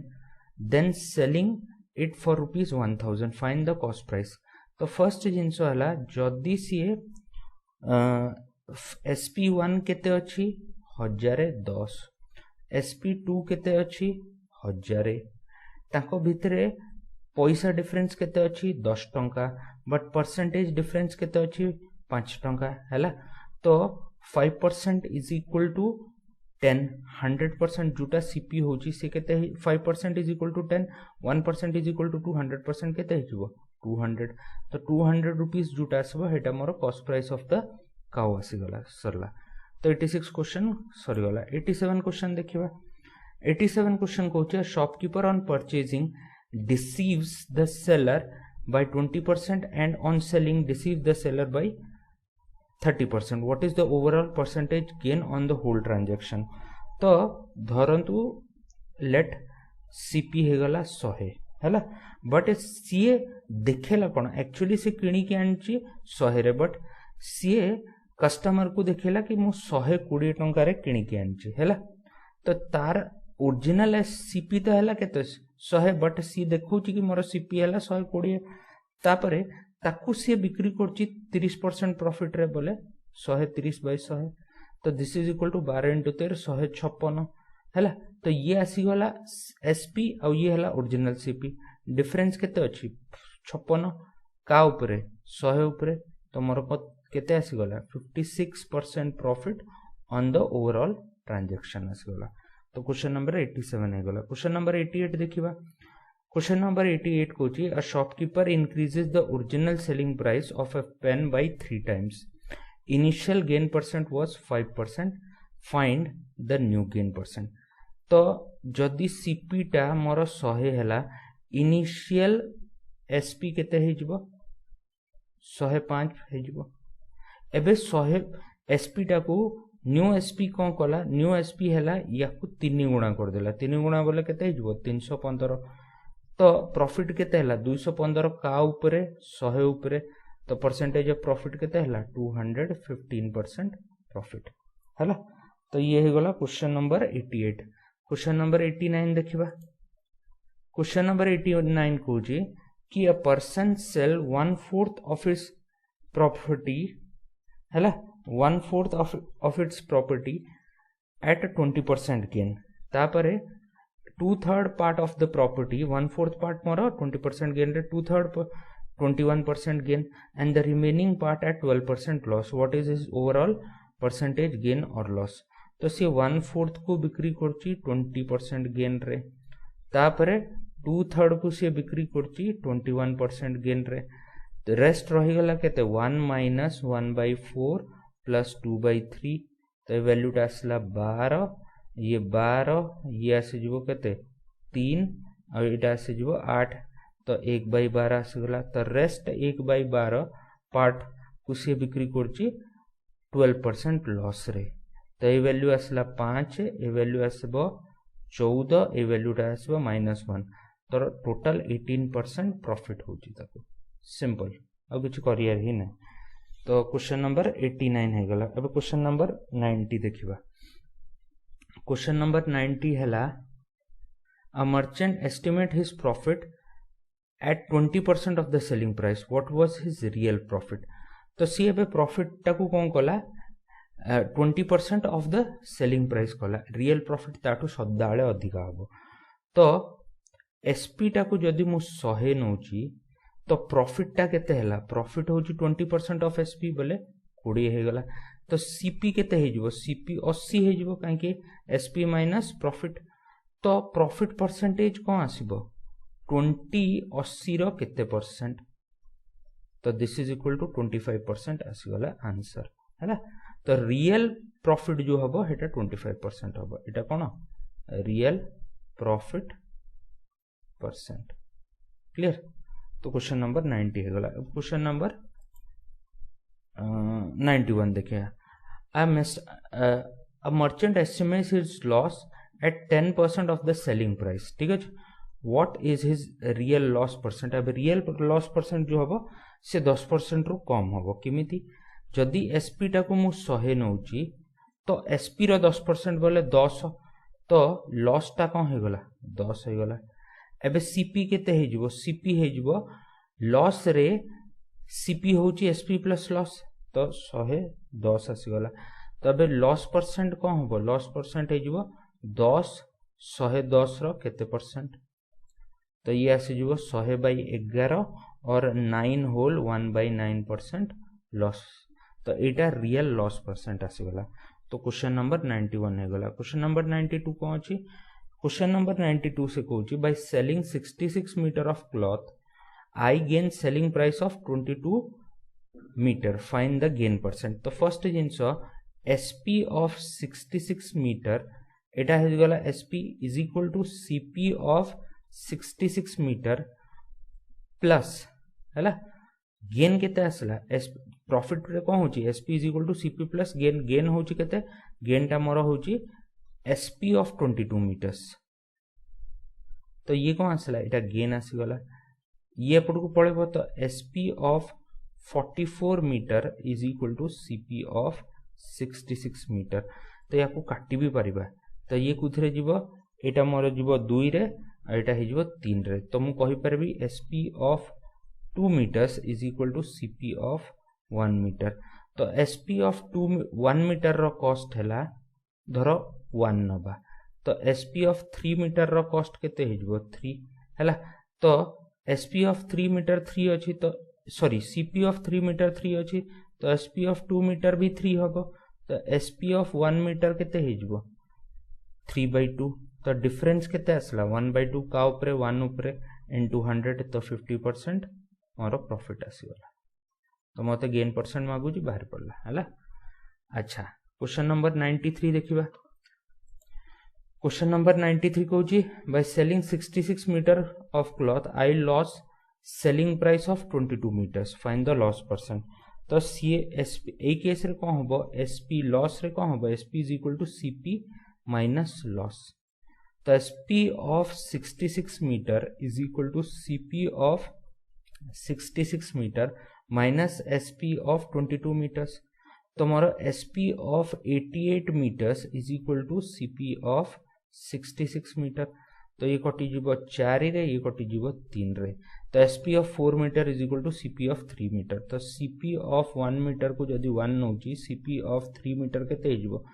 then selling it for ₹1000 find the cost price तो फर्स्ट जिंस हला जदी सी SP1 केते अछि 1010 SP2 केते अछि 1000 ताको भितरे पैसा डिफरेंस केते अछि 10 टंका बट परसेंटेज डिफरेंस केते अछि 5 टंका हैला तो 5% इज इक्वल टू 10 100% जोटा सीपी होची से केते 5% is equal to 10 1% is equal to 200% केते हिजबो 200 तो 200 रुपीस जोटा आसबो हेटा मोर cost price of the cow आसी गला सरला तो 86 क्वेश्चन सरी गला 87 क्वेश्चन देखिबा 87 क्वेश्चन कहूची shopkeeper on purchasing deceives the seller by 20% and on selling deceives the seller by 30%. What is the overall percentage gain on the whole transaction? तो धरंतु लेट सीपी हे गला 100 हैला बट सीए देखेला कोन एक्चुअली से किणी के आनची 100 रे बट सीए कस्टमर को देखेला कि मु 120 टंका रे किणी के आनची हैला तो तार ओरिजिनल सीपी तो हैला केते 100 बट सी देखौची कि मोर सीपी हैला 120 तापरे ताकू सी बिक्री करची 30% प्रॉफिट रे बोले 130/100 तो दिस इज इक्वल टू 12 * 13 156 हैला तो ये आसी गला एसपी आ ये हैला ओरिजिनल सीपी डिफरेंस केते अछि 56 का ऊपरे 100 ऊपरे तो मोर केते आसी गला 56% profit on the overall transaction आसी गला तो क्वेश्चन नंबर 87 है गला क्वेश्चन नंबर 88 देखिबा क्वेश्चन नंबर 88 कोची a shopkeeper increases the original selling price of a pen by 3 times initial gain percent was 5% find the new gain percent तो जदी सीपी टा मोर 100 हैला इनिशियल एसपी केते हे जिवो 105 हो एबे 100 एसपी टाकू न्यू एसपी कौन कला न्यू एसपी हैला या को 3 गुणा कर देला 3 गुणा बोले केते हो 315 तो प्रॉफिट केते हैला 215 का ऊपर 100 ऊपर तो परसेंटेज ऑफ प्रॉफिट केते हैला 215% प्रॉफिट हैला। तो ये हो गला क्वेश्चन नंबर 88। क्वेश्चन नंबर 89 देखिबा। क्वेश्चन नंबर 89 कहूची कि a person sell 1/4 of his property हैला 1/4 of its property at 20% gain तापरे 2/3 part of the property 1/4 part more 20% gain रे 2/3 21% gain and the remaining part at 12% loss what is his overall percentage gain और लॉस। तो सी 1/4 को बिक्री करची 20% गेन रे तापरे 2/3 को सी बिक्री करची 21% गेन रे तो रेस्ट रही गला केते 1 माइनस 1/4 प्लस 2/3 तो वैल्यू टा आसला 12 ये 12 ये आसी जीवो केते 3 और इटा आसी जीवो 8 तो 1/12 आसी गला तो रेस्ट 1/12 पार्ट को सी बिक्री करची 12% लॉस रे तो ये वैल्यू आसला 5 ये वैल्यू आसबो 14 ये वैल्यू टा आसबो -1 तो टोटल 18% प्रॉफिट होची ताको सिंपल अब कुछ करियर ही ना। तो क्वेश्चन नंबर 89 है गला। अब क्वेश्चन नंबर 90 देखिबा। क्वेश्चन नंबर 90 हैला a merchant estimate his profit at 20% of the selling price what was his real profit. तो सी एबे प्रॉफिट टाकू कोन कला 20% ऑफ द सेलिंग प्राइस कला रियल प्रॉफिट ताटू सदाळे अधिका हबो। तो एसपी टाकू जदी मु 100 नउची तो प्रॉफिट टा केते हैला प्रॉफिट होची 20% ऑफ एसपी बोले 20 हे गला तो सीपी केते हे जिवो सीपी 80 हे जिवो काहे कि एसपी माइनस प्रॉफिट तो प्रॉफिट परसेंटेज कोन आसीबो 20 80 रो केते परसेंट तो दिस इज इक्वल टू 25% आसी गला आंसर हैला। तो रियल प्रॉफिट जो हबो हेटा 25% हबो एटा कोन रियल प्रॉफिट परसेंट क्लियर। तो क्वेश्चन नंबर 90 है गला। क्वेश्चन नंबर 91 देखिए a merchant estimates his loss at 10% of the selling price ठीक है what is his real loss percent. अब रियल लॉस परसेंट जो हबो से 10% रु कम हबो किमिति जदि एसपी टा को मु 100 नउची तो एसपी रो 10% बोले 10 तो लॉस टा कोन हे गला 10 हे गला। एबे सीपी केते हे जिवो सीपी हे जिवो लॉस रे सीपी होची एसपी प्लस लॉस तो 110 आसी गला। तो एबे लॉस परसेंट कोन हबो लॉस परसेंट हे जिवो 10 110 रो केते परसेंट तो ये आसी जिवो 100/11 और 9 होल 1/9% लॉस तो एटा रियल लॉस परसेंट आसी गला। तो क्वेश्चन नंबर 91 हे गला। क्वेश्चन नंबर 92 कोन अछि क्वेश्चन नंबर 92 से कहूची by selling 66 metre of cloth I gain selling price of 22 metre find the gain percent. तो फर्स्ट जिनस एसपी ऑफ 66 मीटर एटा हे गला SP is equal to CP of 66 metre plus हैला गेन केते आसला एस प्रॉफिट रे कोन होची SP is equal to CP plus gain gain होची केते गेन टा मोर होची एसपी ऑफ 22 मीटर्स तो ये कौन आसला एटा गेन आसी गला ये पड़ को पड़ेबो तो SP of 44 metre is equal to CP of 66 metre तो या को काटी भी परिबा तो ये कुथरे जीवो एटा मोर जीवो 2 रे एटा हे जीवो 3 रे तो मु कहि परबी SP of 2 metres is equal to CP of 1 metre तो एसपी ऑफ 1 मीटर रो कॉस्ट हैला धरो 1 नबा तो एसपी ऑफ 3 मीटर रो कॉस्ट केते हे जबो 3 हैला तो एसपी ऑफ 3 मीटर 3 अछि तो सॉरी सीपी ऑफ 3 मीटर 3 अछि तो एसपी ऑफ 2 मीटर भी 3 हबो तो एसपी ऑफ 1 मीटर केते हे जबो 3/2 तो डिफरेंस केते आसला 1/2 का ऊपर 1 ऊपर इनटू 100 तो 50% मोर प्रॉफिट आसीगला तो मते गेन परसेंट मागु जी बाहर पड़ला हैला। अच्छा क्वेश्चन नंबर 93 देखिबा। क्वेश्चन नंबर 93 कहूची by selling 66 metre of cloth I loss selling price of 22 metres find the loss percent तो सी एसपी ए केस रे कौन होबो एसपी लॉस रे कौन होबो SP is equal to CP minus loss तो SP of 66 metre is equal to CP of 66 metre minus SP of 22 metres तो मोर SP of 88 metres is equal to CP of 66 metre तो ये कटि जीवो 4 रे ये कटि जीवो 3 रे तो SP of 4 metre is equal to CP of 3 metre तो सीपी ऑफ 1 मीटर को जदि 1 नौची सीपी ऑफ 3 मीटर केते हे जीवो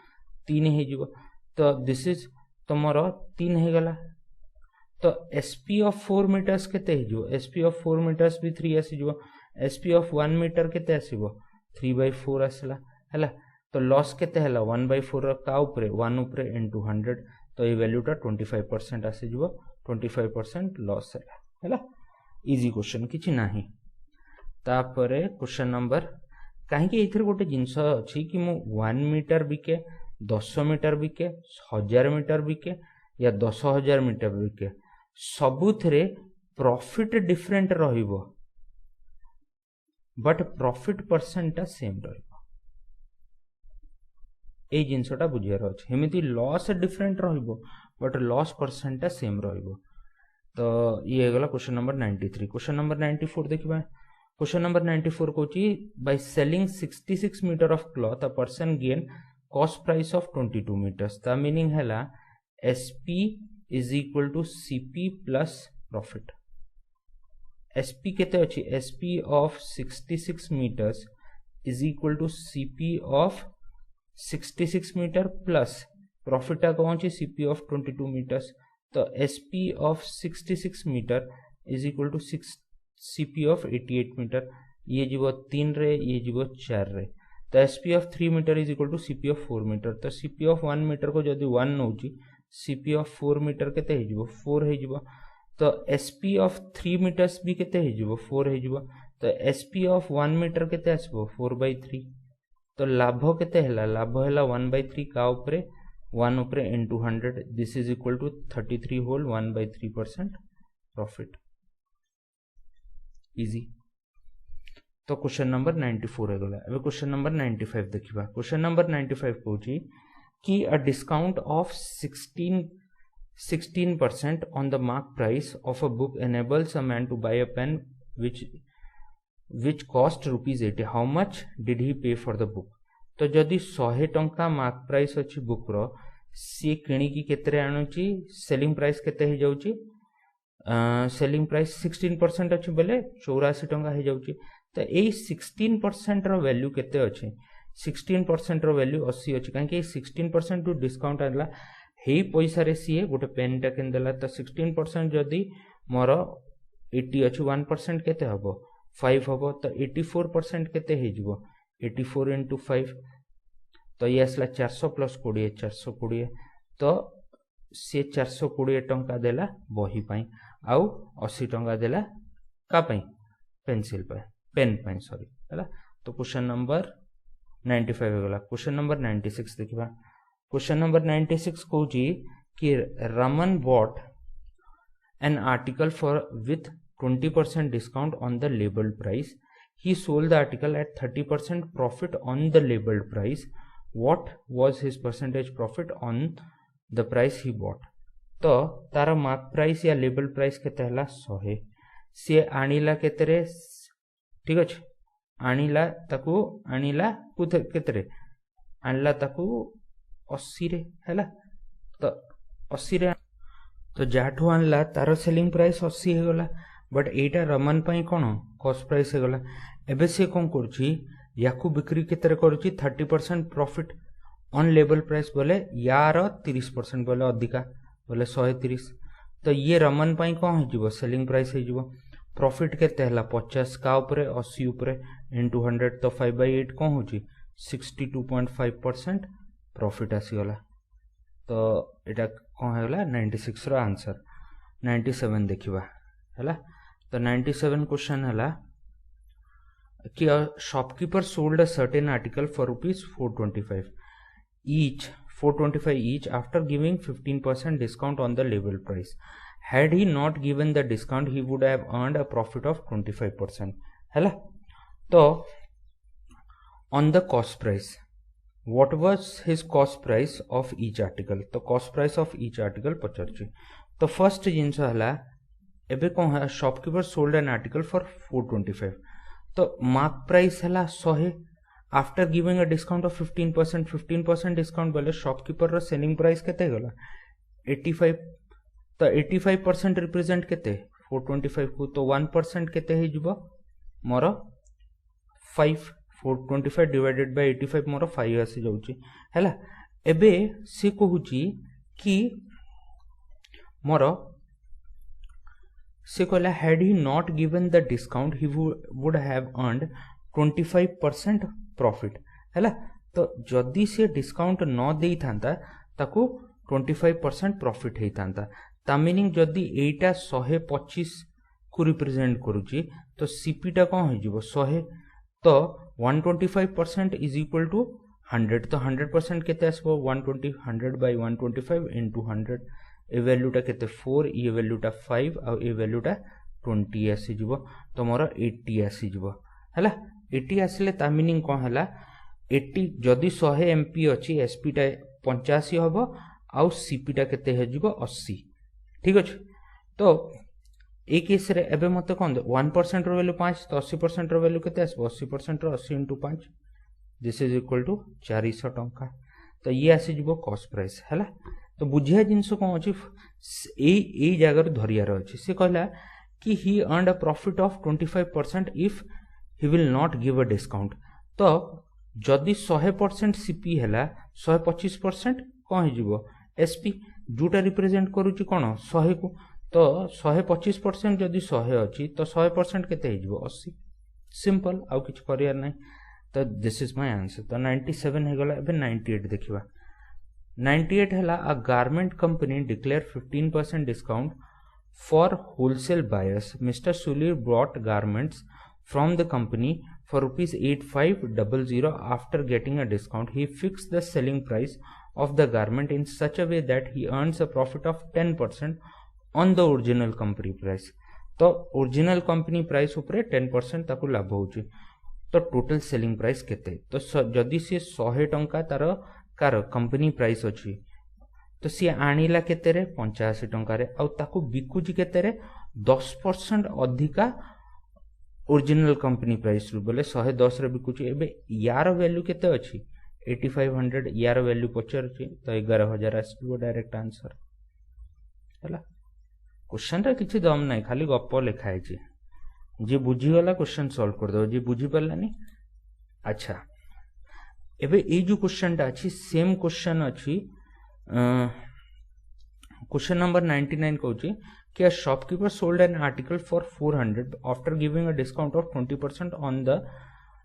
3 हे जीवो तो दिस इज तमर 3 हे गला तो एसपी ऑफ 4 मीटर्स केते हे जीवो एसपी ऑफ 4 मीटर्स भी 3 आसी जीवो एसपी ऑफ 1 मीटर केते आसीबो 3/4 आसला हला तो लॉस केते हला 1/4 का ऊपर 1 ऊपर इनटू 100 तो ये वैल्यूटा 25% आसी जीवो 25% लॉस हला इजी क्वेश्चन किछि नाही तापरे क्वेश्चन नंबर काहे कि एथर गोटे जिंस अछि कि मु 1 मीटर बिके 10 मीटर बिके 1000 मीटर बिके या 10000 मीटर बिके सबुथरे प्रॉफिट डिफरेंट रहिबो बट प्रॉफिट परसेंट सेम रहिबो ए जिनसटा बुझियार अछि हेमिति लॉस डिफरेंट रहिबो बट लॉस परसेंट सेम रहिबो तो ये गला क्वेश्चन नंबर 93 क्वेश्चन नंबर 94 देखिबा क्वेश्चन नंबर 94 कोची by selling 66 metre of cloth a person gain cost price of 22 metres ता मीनिंग हैला SP is equal to CP plus profit SP केते अछि SP of 66 metres is equal to CP of 66 metre plus profit कौन छि सीपी ऑफ 22 मीटर्स तो SP of 66 metre is equal to CP of 88 metre ये जीवो 3 रे ये जीवो 4 रे तो SP of 3 metre is equal to CP of 4 metre तो सीपी ऑफ 1 मीटर को जदि 1 नौची सीपी ऑफ 4 मीटर केते हे जीवो 4 हे जीवो तो एसपी ऑफ 3 मीटर्स भी केते हे जीवो 4 हे जीवो तो एसपी ऑफ 1 मीटर केते आसबो 4/3 तो लाभ केते हला लाभ हला 1/3 का ऊपर 1 ऊपर into 100 this is equal to 33 whole 1/3% profit easy तो क्वेश्चन नंबर 94 गला अब क्वेश्चन नंबर 95 देखिबा क्वेश्चन नंबर 95 कहूची कि अ discount of 16% on the mark price of a book enables a man to buy a pen which cost ₹80 how much did he pay for the book तो जदि 100 टंका मार्क प्राइस अछि बुक रो सी किणी की केतरे आनुची सेलिंग प्राइस केते हे जाउची सेलिंग प्राइस 16% अछि बेले 84 टंका हे जाउची तो ए 16% रो वैल्यू केते अछि 16% रो वैल्यू 80 अछि काहे कि 16% टू डिस्काउंट आला हे पैसा रे सी गोटे पेन टा केन देला तो 16% जदि मोर 80 अछि 1% केते हबो 5 हबो तो 84% केते हे जिवो 84 into 5 तो ये आसला 400 प्लस 20 420 तो से 420 टंका देला बही पाई आउ 80 टंका देला का पाई पेंसिल पाई पेन पाई सॉरी हैला तो क्वेश्चन नंबर 95 हो गला क्वेश्चन नंबर 96 देखिबा क्वेश्चन नंबर 96 कहूची कि Raman bot an article for with 20% discount on the labelled price he sold the article at 30% profit on the labeled price what was his percentage profit on the price he bought तो तार मार्क प्राइस या लेबल प्राइस केते हला 100 से आनिला केतरे ठीक अछि आनिला केतरे आनिला ताकू 80 रे हला तो 80 रे तो जाठू आनला तार सेलिंग प्राइस 80 हे गला बट एटा रमन पई कोन कॉस्ट प्राइस हे गला एबे से कोन करछि याकू बिक्री केतरे करछि 30% प्रॉफिट ऑन लेबल प्राइस बोले यार 30% बोले अधिका बोले 130 तो ये रमन पई कोन हे जिवो सेलिंग प्राइस हे जिवो प्रॉफिट केते हला 50 का ऊपर 80 ऊपर इनटू 100 तो 5/8 कोन होछि 62.5% प्रॉफिट आसी गला तो एटा कोन हे गला 96 रो आंसर 97 देखिबा हला तो 97 क्वेश्चन हला कि a shopkeeper sold a certain article for ₹425 each 425 each after giving 15% discount on the label price. Had he not given the discount, he would have earned a profit of 25%. है तो on the cost price, what was his cost price of each article? तो cost price of each article पचारची. तो first जिनस हला एबे कौन है, shopkeeper sold an article for 425. तो mark price हला 100 after giving a discount of 15% discount बोले shopkeeper रो selling price केते गला 85. तो 85% रिप्रेजेंट केते 425 को, तो 1% केते हे जिवो मोर 5. 425 डिवाइडेड बाय 85 मोर 5 आसी जाउची हैला. एबे से कहूची कि मोर से कहला had he not given the discount he would have earned 25% profit हैला. तो जदी से डिस्काउंट न देई थांता ताको 25% प्रॉफिट हे थांता. ता मीनिंग जदी एटा 125 को रिप्रेजेंट करूची तो सीपी टा कौन हो जिवो 100. तो 125% इज इक्वल टू 100. तो 100% केते आसबो 120 100 बाय 125 इनटू 100. ए वैल्यू टा केते 4, ए वैल्यू टा 5 आ ए वैल्यू टा 20 आसी जिवो. तो मोर 80 आसी जिवो हैला. 80 आसीले ता मीनिंग कोन हैला 80 जदी 100 एमपी अछि एसपी टा 85 हबो आ सीपी टा केते हे जिवो 80. ठीक अछि. तो ए केस रे एबे मते कोन 1% रो वैल्यू 5. तो 80% रो वैल्यू केते आसबो 80% रो 80 * 5 दिस इज इक्वल टू 400 टंका. तो ये आसी जिवो कॉस्ट प्राइस हैला. तो बुझिया जिंस कोन अछि ए जगह रे धरियार अछि. से कहला कि he earned a profit of 25% if he will not give a discount. तो जदी 100% सीपी हैला 125% कोन हे जिवो एसपी जोटा रिप्रेजेंट करूची कोन 100 को. तो 125% जदी 100 अछि तो 100% केते हे जिवो 80. सिंपल आउ किछ करियार नै. तो दिस इज माय आंसर. तो 97 हे गला. एबे 98 देखिबा. 98 हैला a garment company declare 15% discount for wholesale buyers. Mister सुलीर brought garments from the company for rupees 8500 after getting a discount. He fixed the selling price of the garment in such a way that he earns a profit of 10% on the original company price. तो ओरिजिनल कंपनी प्राइस ऊपर 10% ताकू लाभ होची. तो टोटल सेलिंग प्राइस केते. तो जदी से 100 टंका तार कार कंपनी प्राइस अछि तो सी आनिला केते रे 85 टंका रे आ ताकू बिकुची केते रे 10% अधिका ओरिजिनल कंपनी प्राइस रु बोले 110 रे बिकुची. एबे यार वैल्यू केते अछि 8500. यार वैल्यू पचरची तो 11000 आसबो डायरेक्ट आंसर हैला. क्वेश्चन रे किछि दम नै खाली गप्प लिखा है. जे बुझी गला क्वेश्चन सॉल्व कर दो, जे बुझी परलानी. अच्छा एबे ए जो क्वेश्चन टा अछि सेम क्वेश्चन अछि क्वेश्चन नंबर 99 कहूची कि a shopkeeper sold an article for 400 after giving a discount of 20% on the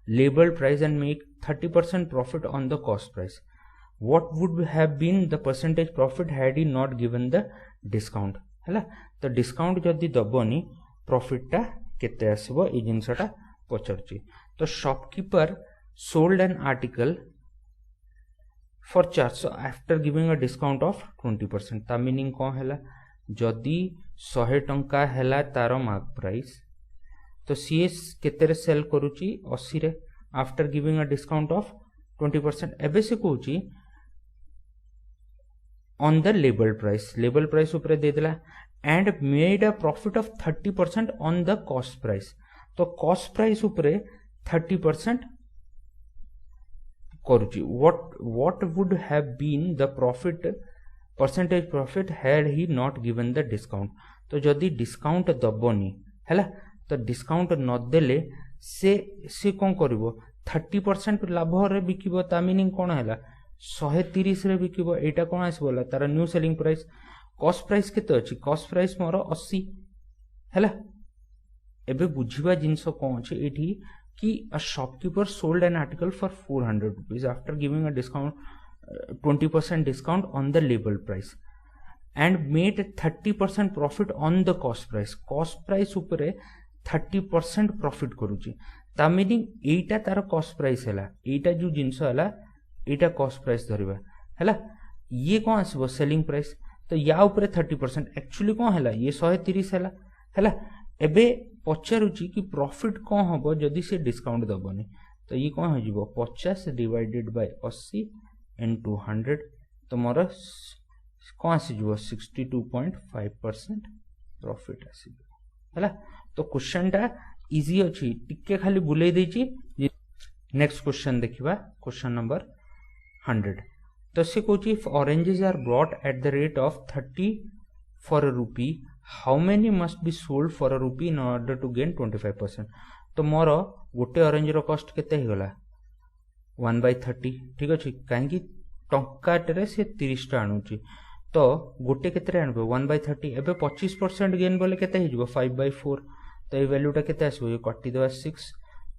labeled price and make 30% profit on the cost price. What would have been the percentage profit had he not given the discount? हैला. तो डिस्काउंट जदी दबोनी प्रॉफिट टा केते आसीबो ए जिंसटा पचरची. तो shopkeeper sold an article for 400 after giving a discount of 20%. ता मीनिंग कोन हैला जदी 100 टंका हैला तारो मार्क प्राइस तो सीएस केते रे सेल करूची 80 रे after giving a discount of 20%. एबे से कहूची on the labeled price ऊपर दे देला and made a profit of 30% on the cost price. तो cost price ऊपर 30% करूची. what would have been the percentage profit had he not given the discount? तो जदी डिस्काउंट दबोनी हैला तो डिस्काउंट न देले से कोन करिवो 30% लाभ रे बिकिबो. ता मीनिंग कोन हैला 130 रे बिकिबो. एटा कोन आसीबोला तार new selling price. Cost price केते अछि कॉस्ट प्राइस मोर 80 हैला. एबे बुझिबा जिंस कोन अछि एठी कि a shopkeeper sold an article for 400 rupees after giving a discount 20% discount on the label price and made 30% profit on the cost price. cost price ऊपर 30% profit करूची. ता मीनिंग एटा तार cost price हैला. एटा जो जिंस हैला एटा cost price धरिबा हैला. ये कौन आसो सेलिंग प्राइस तो या ऊपर 30% एक्चुअली कौन है ये 130 है एबे पचारुची कि प्रॉफिट कौन हम जदि से डिस्काउंट दबनी तो ये कौन हो 50 डिवाइडेड बाय 80 इंटू 100 तो मोर कौन आसीज 62.5% प्रॉफिट आसीला तो क्वेश्चन टा इजी अच्छी टिके खाली बुले देची। नेक्स्ट क्वेश्चन देखिबा क्वेश्चन नंबर 100 तो से कहूँ if oranges are brought at the rate of 30 for a rupee how many must be sold for a rupee in order to gain 25%। तो मोर गोटे ऑरेंज रो कॉस्ट केते हो गला 1/30 ठीक अच्छे कहीं टंकाटे से 30 टा आणुची तो गोटे केते आनबे 1/30 एबे 25% गेन बोले केते हो 5/4 तो ये वैल्यूटा केते आसो ये कटि देबा 6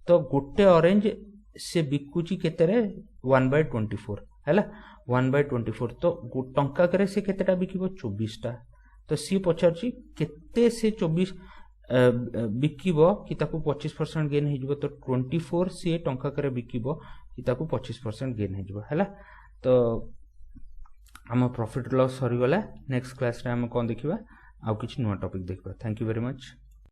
तो गोटे ऑरेंज से बिकुची केते रे 1/24 हैला 1/24 तो टंका करे से केतेटा बिकिबो 24 टा तो सी पचारची केते से 24 बिकिबो कि ताकू 25% गेन हे जिवो तो 24 से टंका करे बिकिबो कि ताकू 25% गेन हे जिवो हैला तो हम प्रॉफिट लॉस सरी गला नेक्स्ट क्लास रे हम कोन देखिबा आ किछ नुवा टॉपिक देखबा। Thank you very much.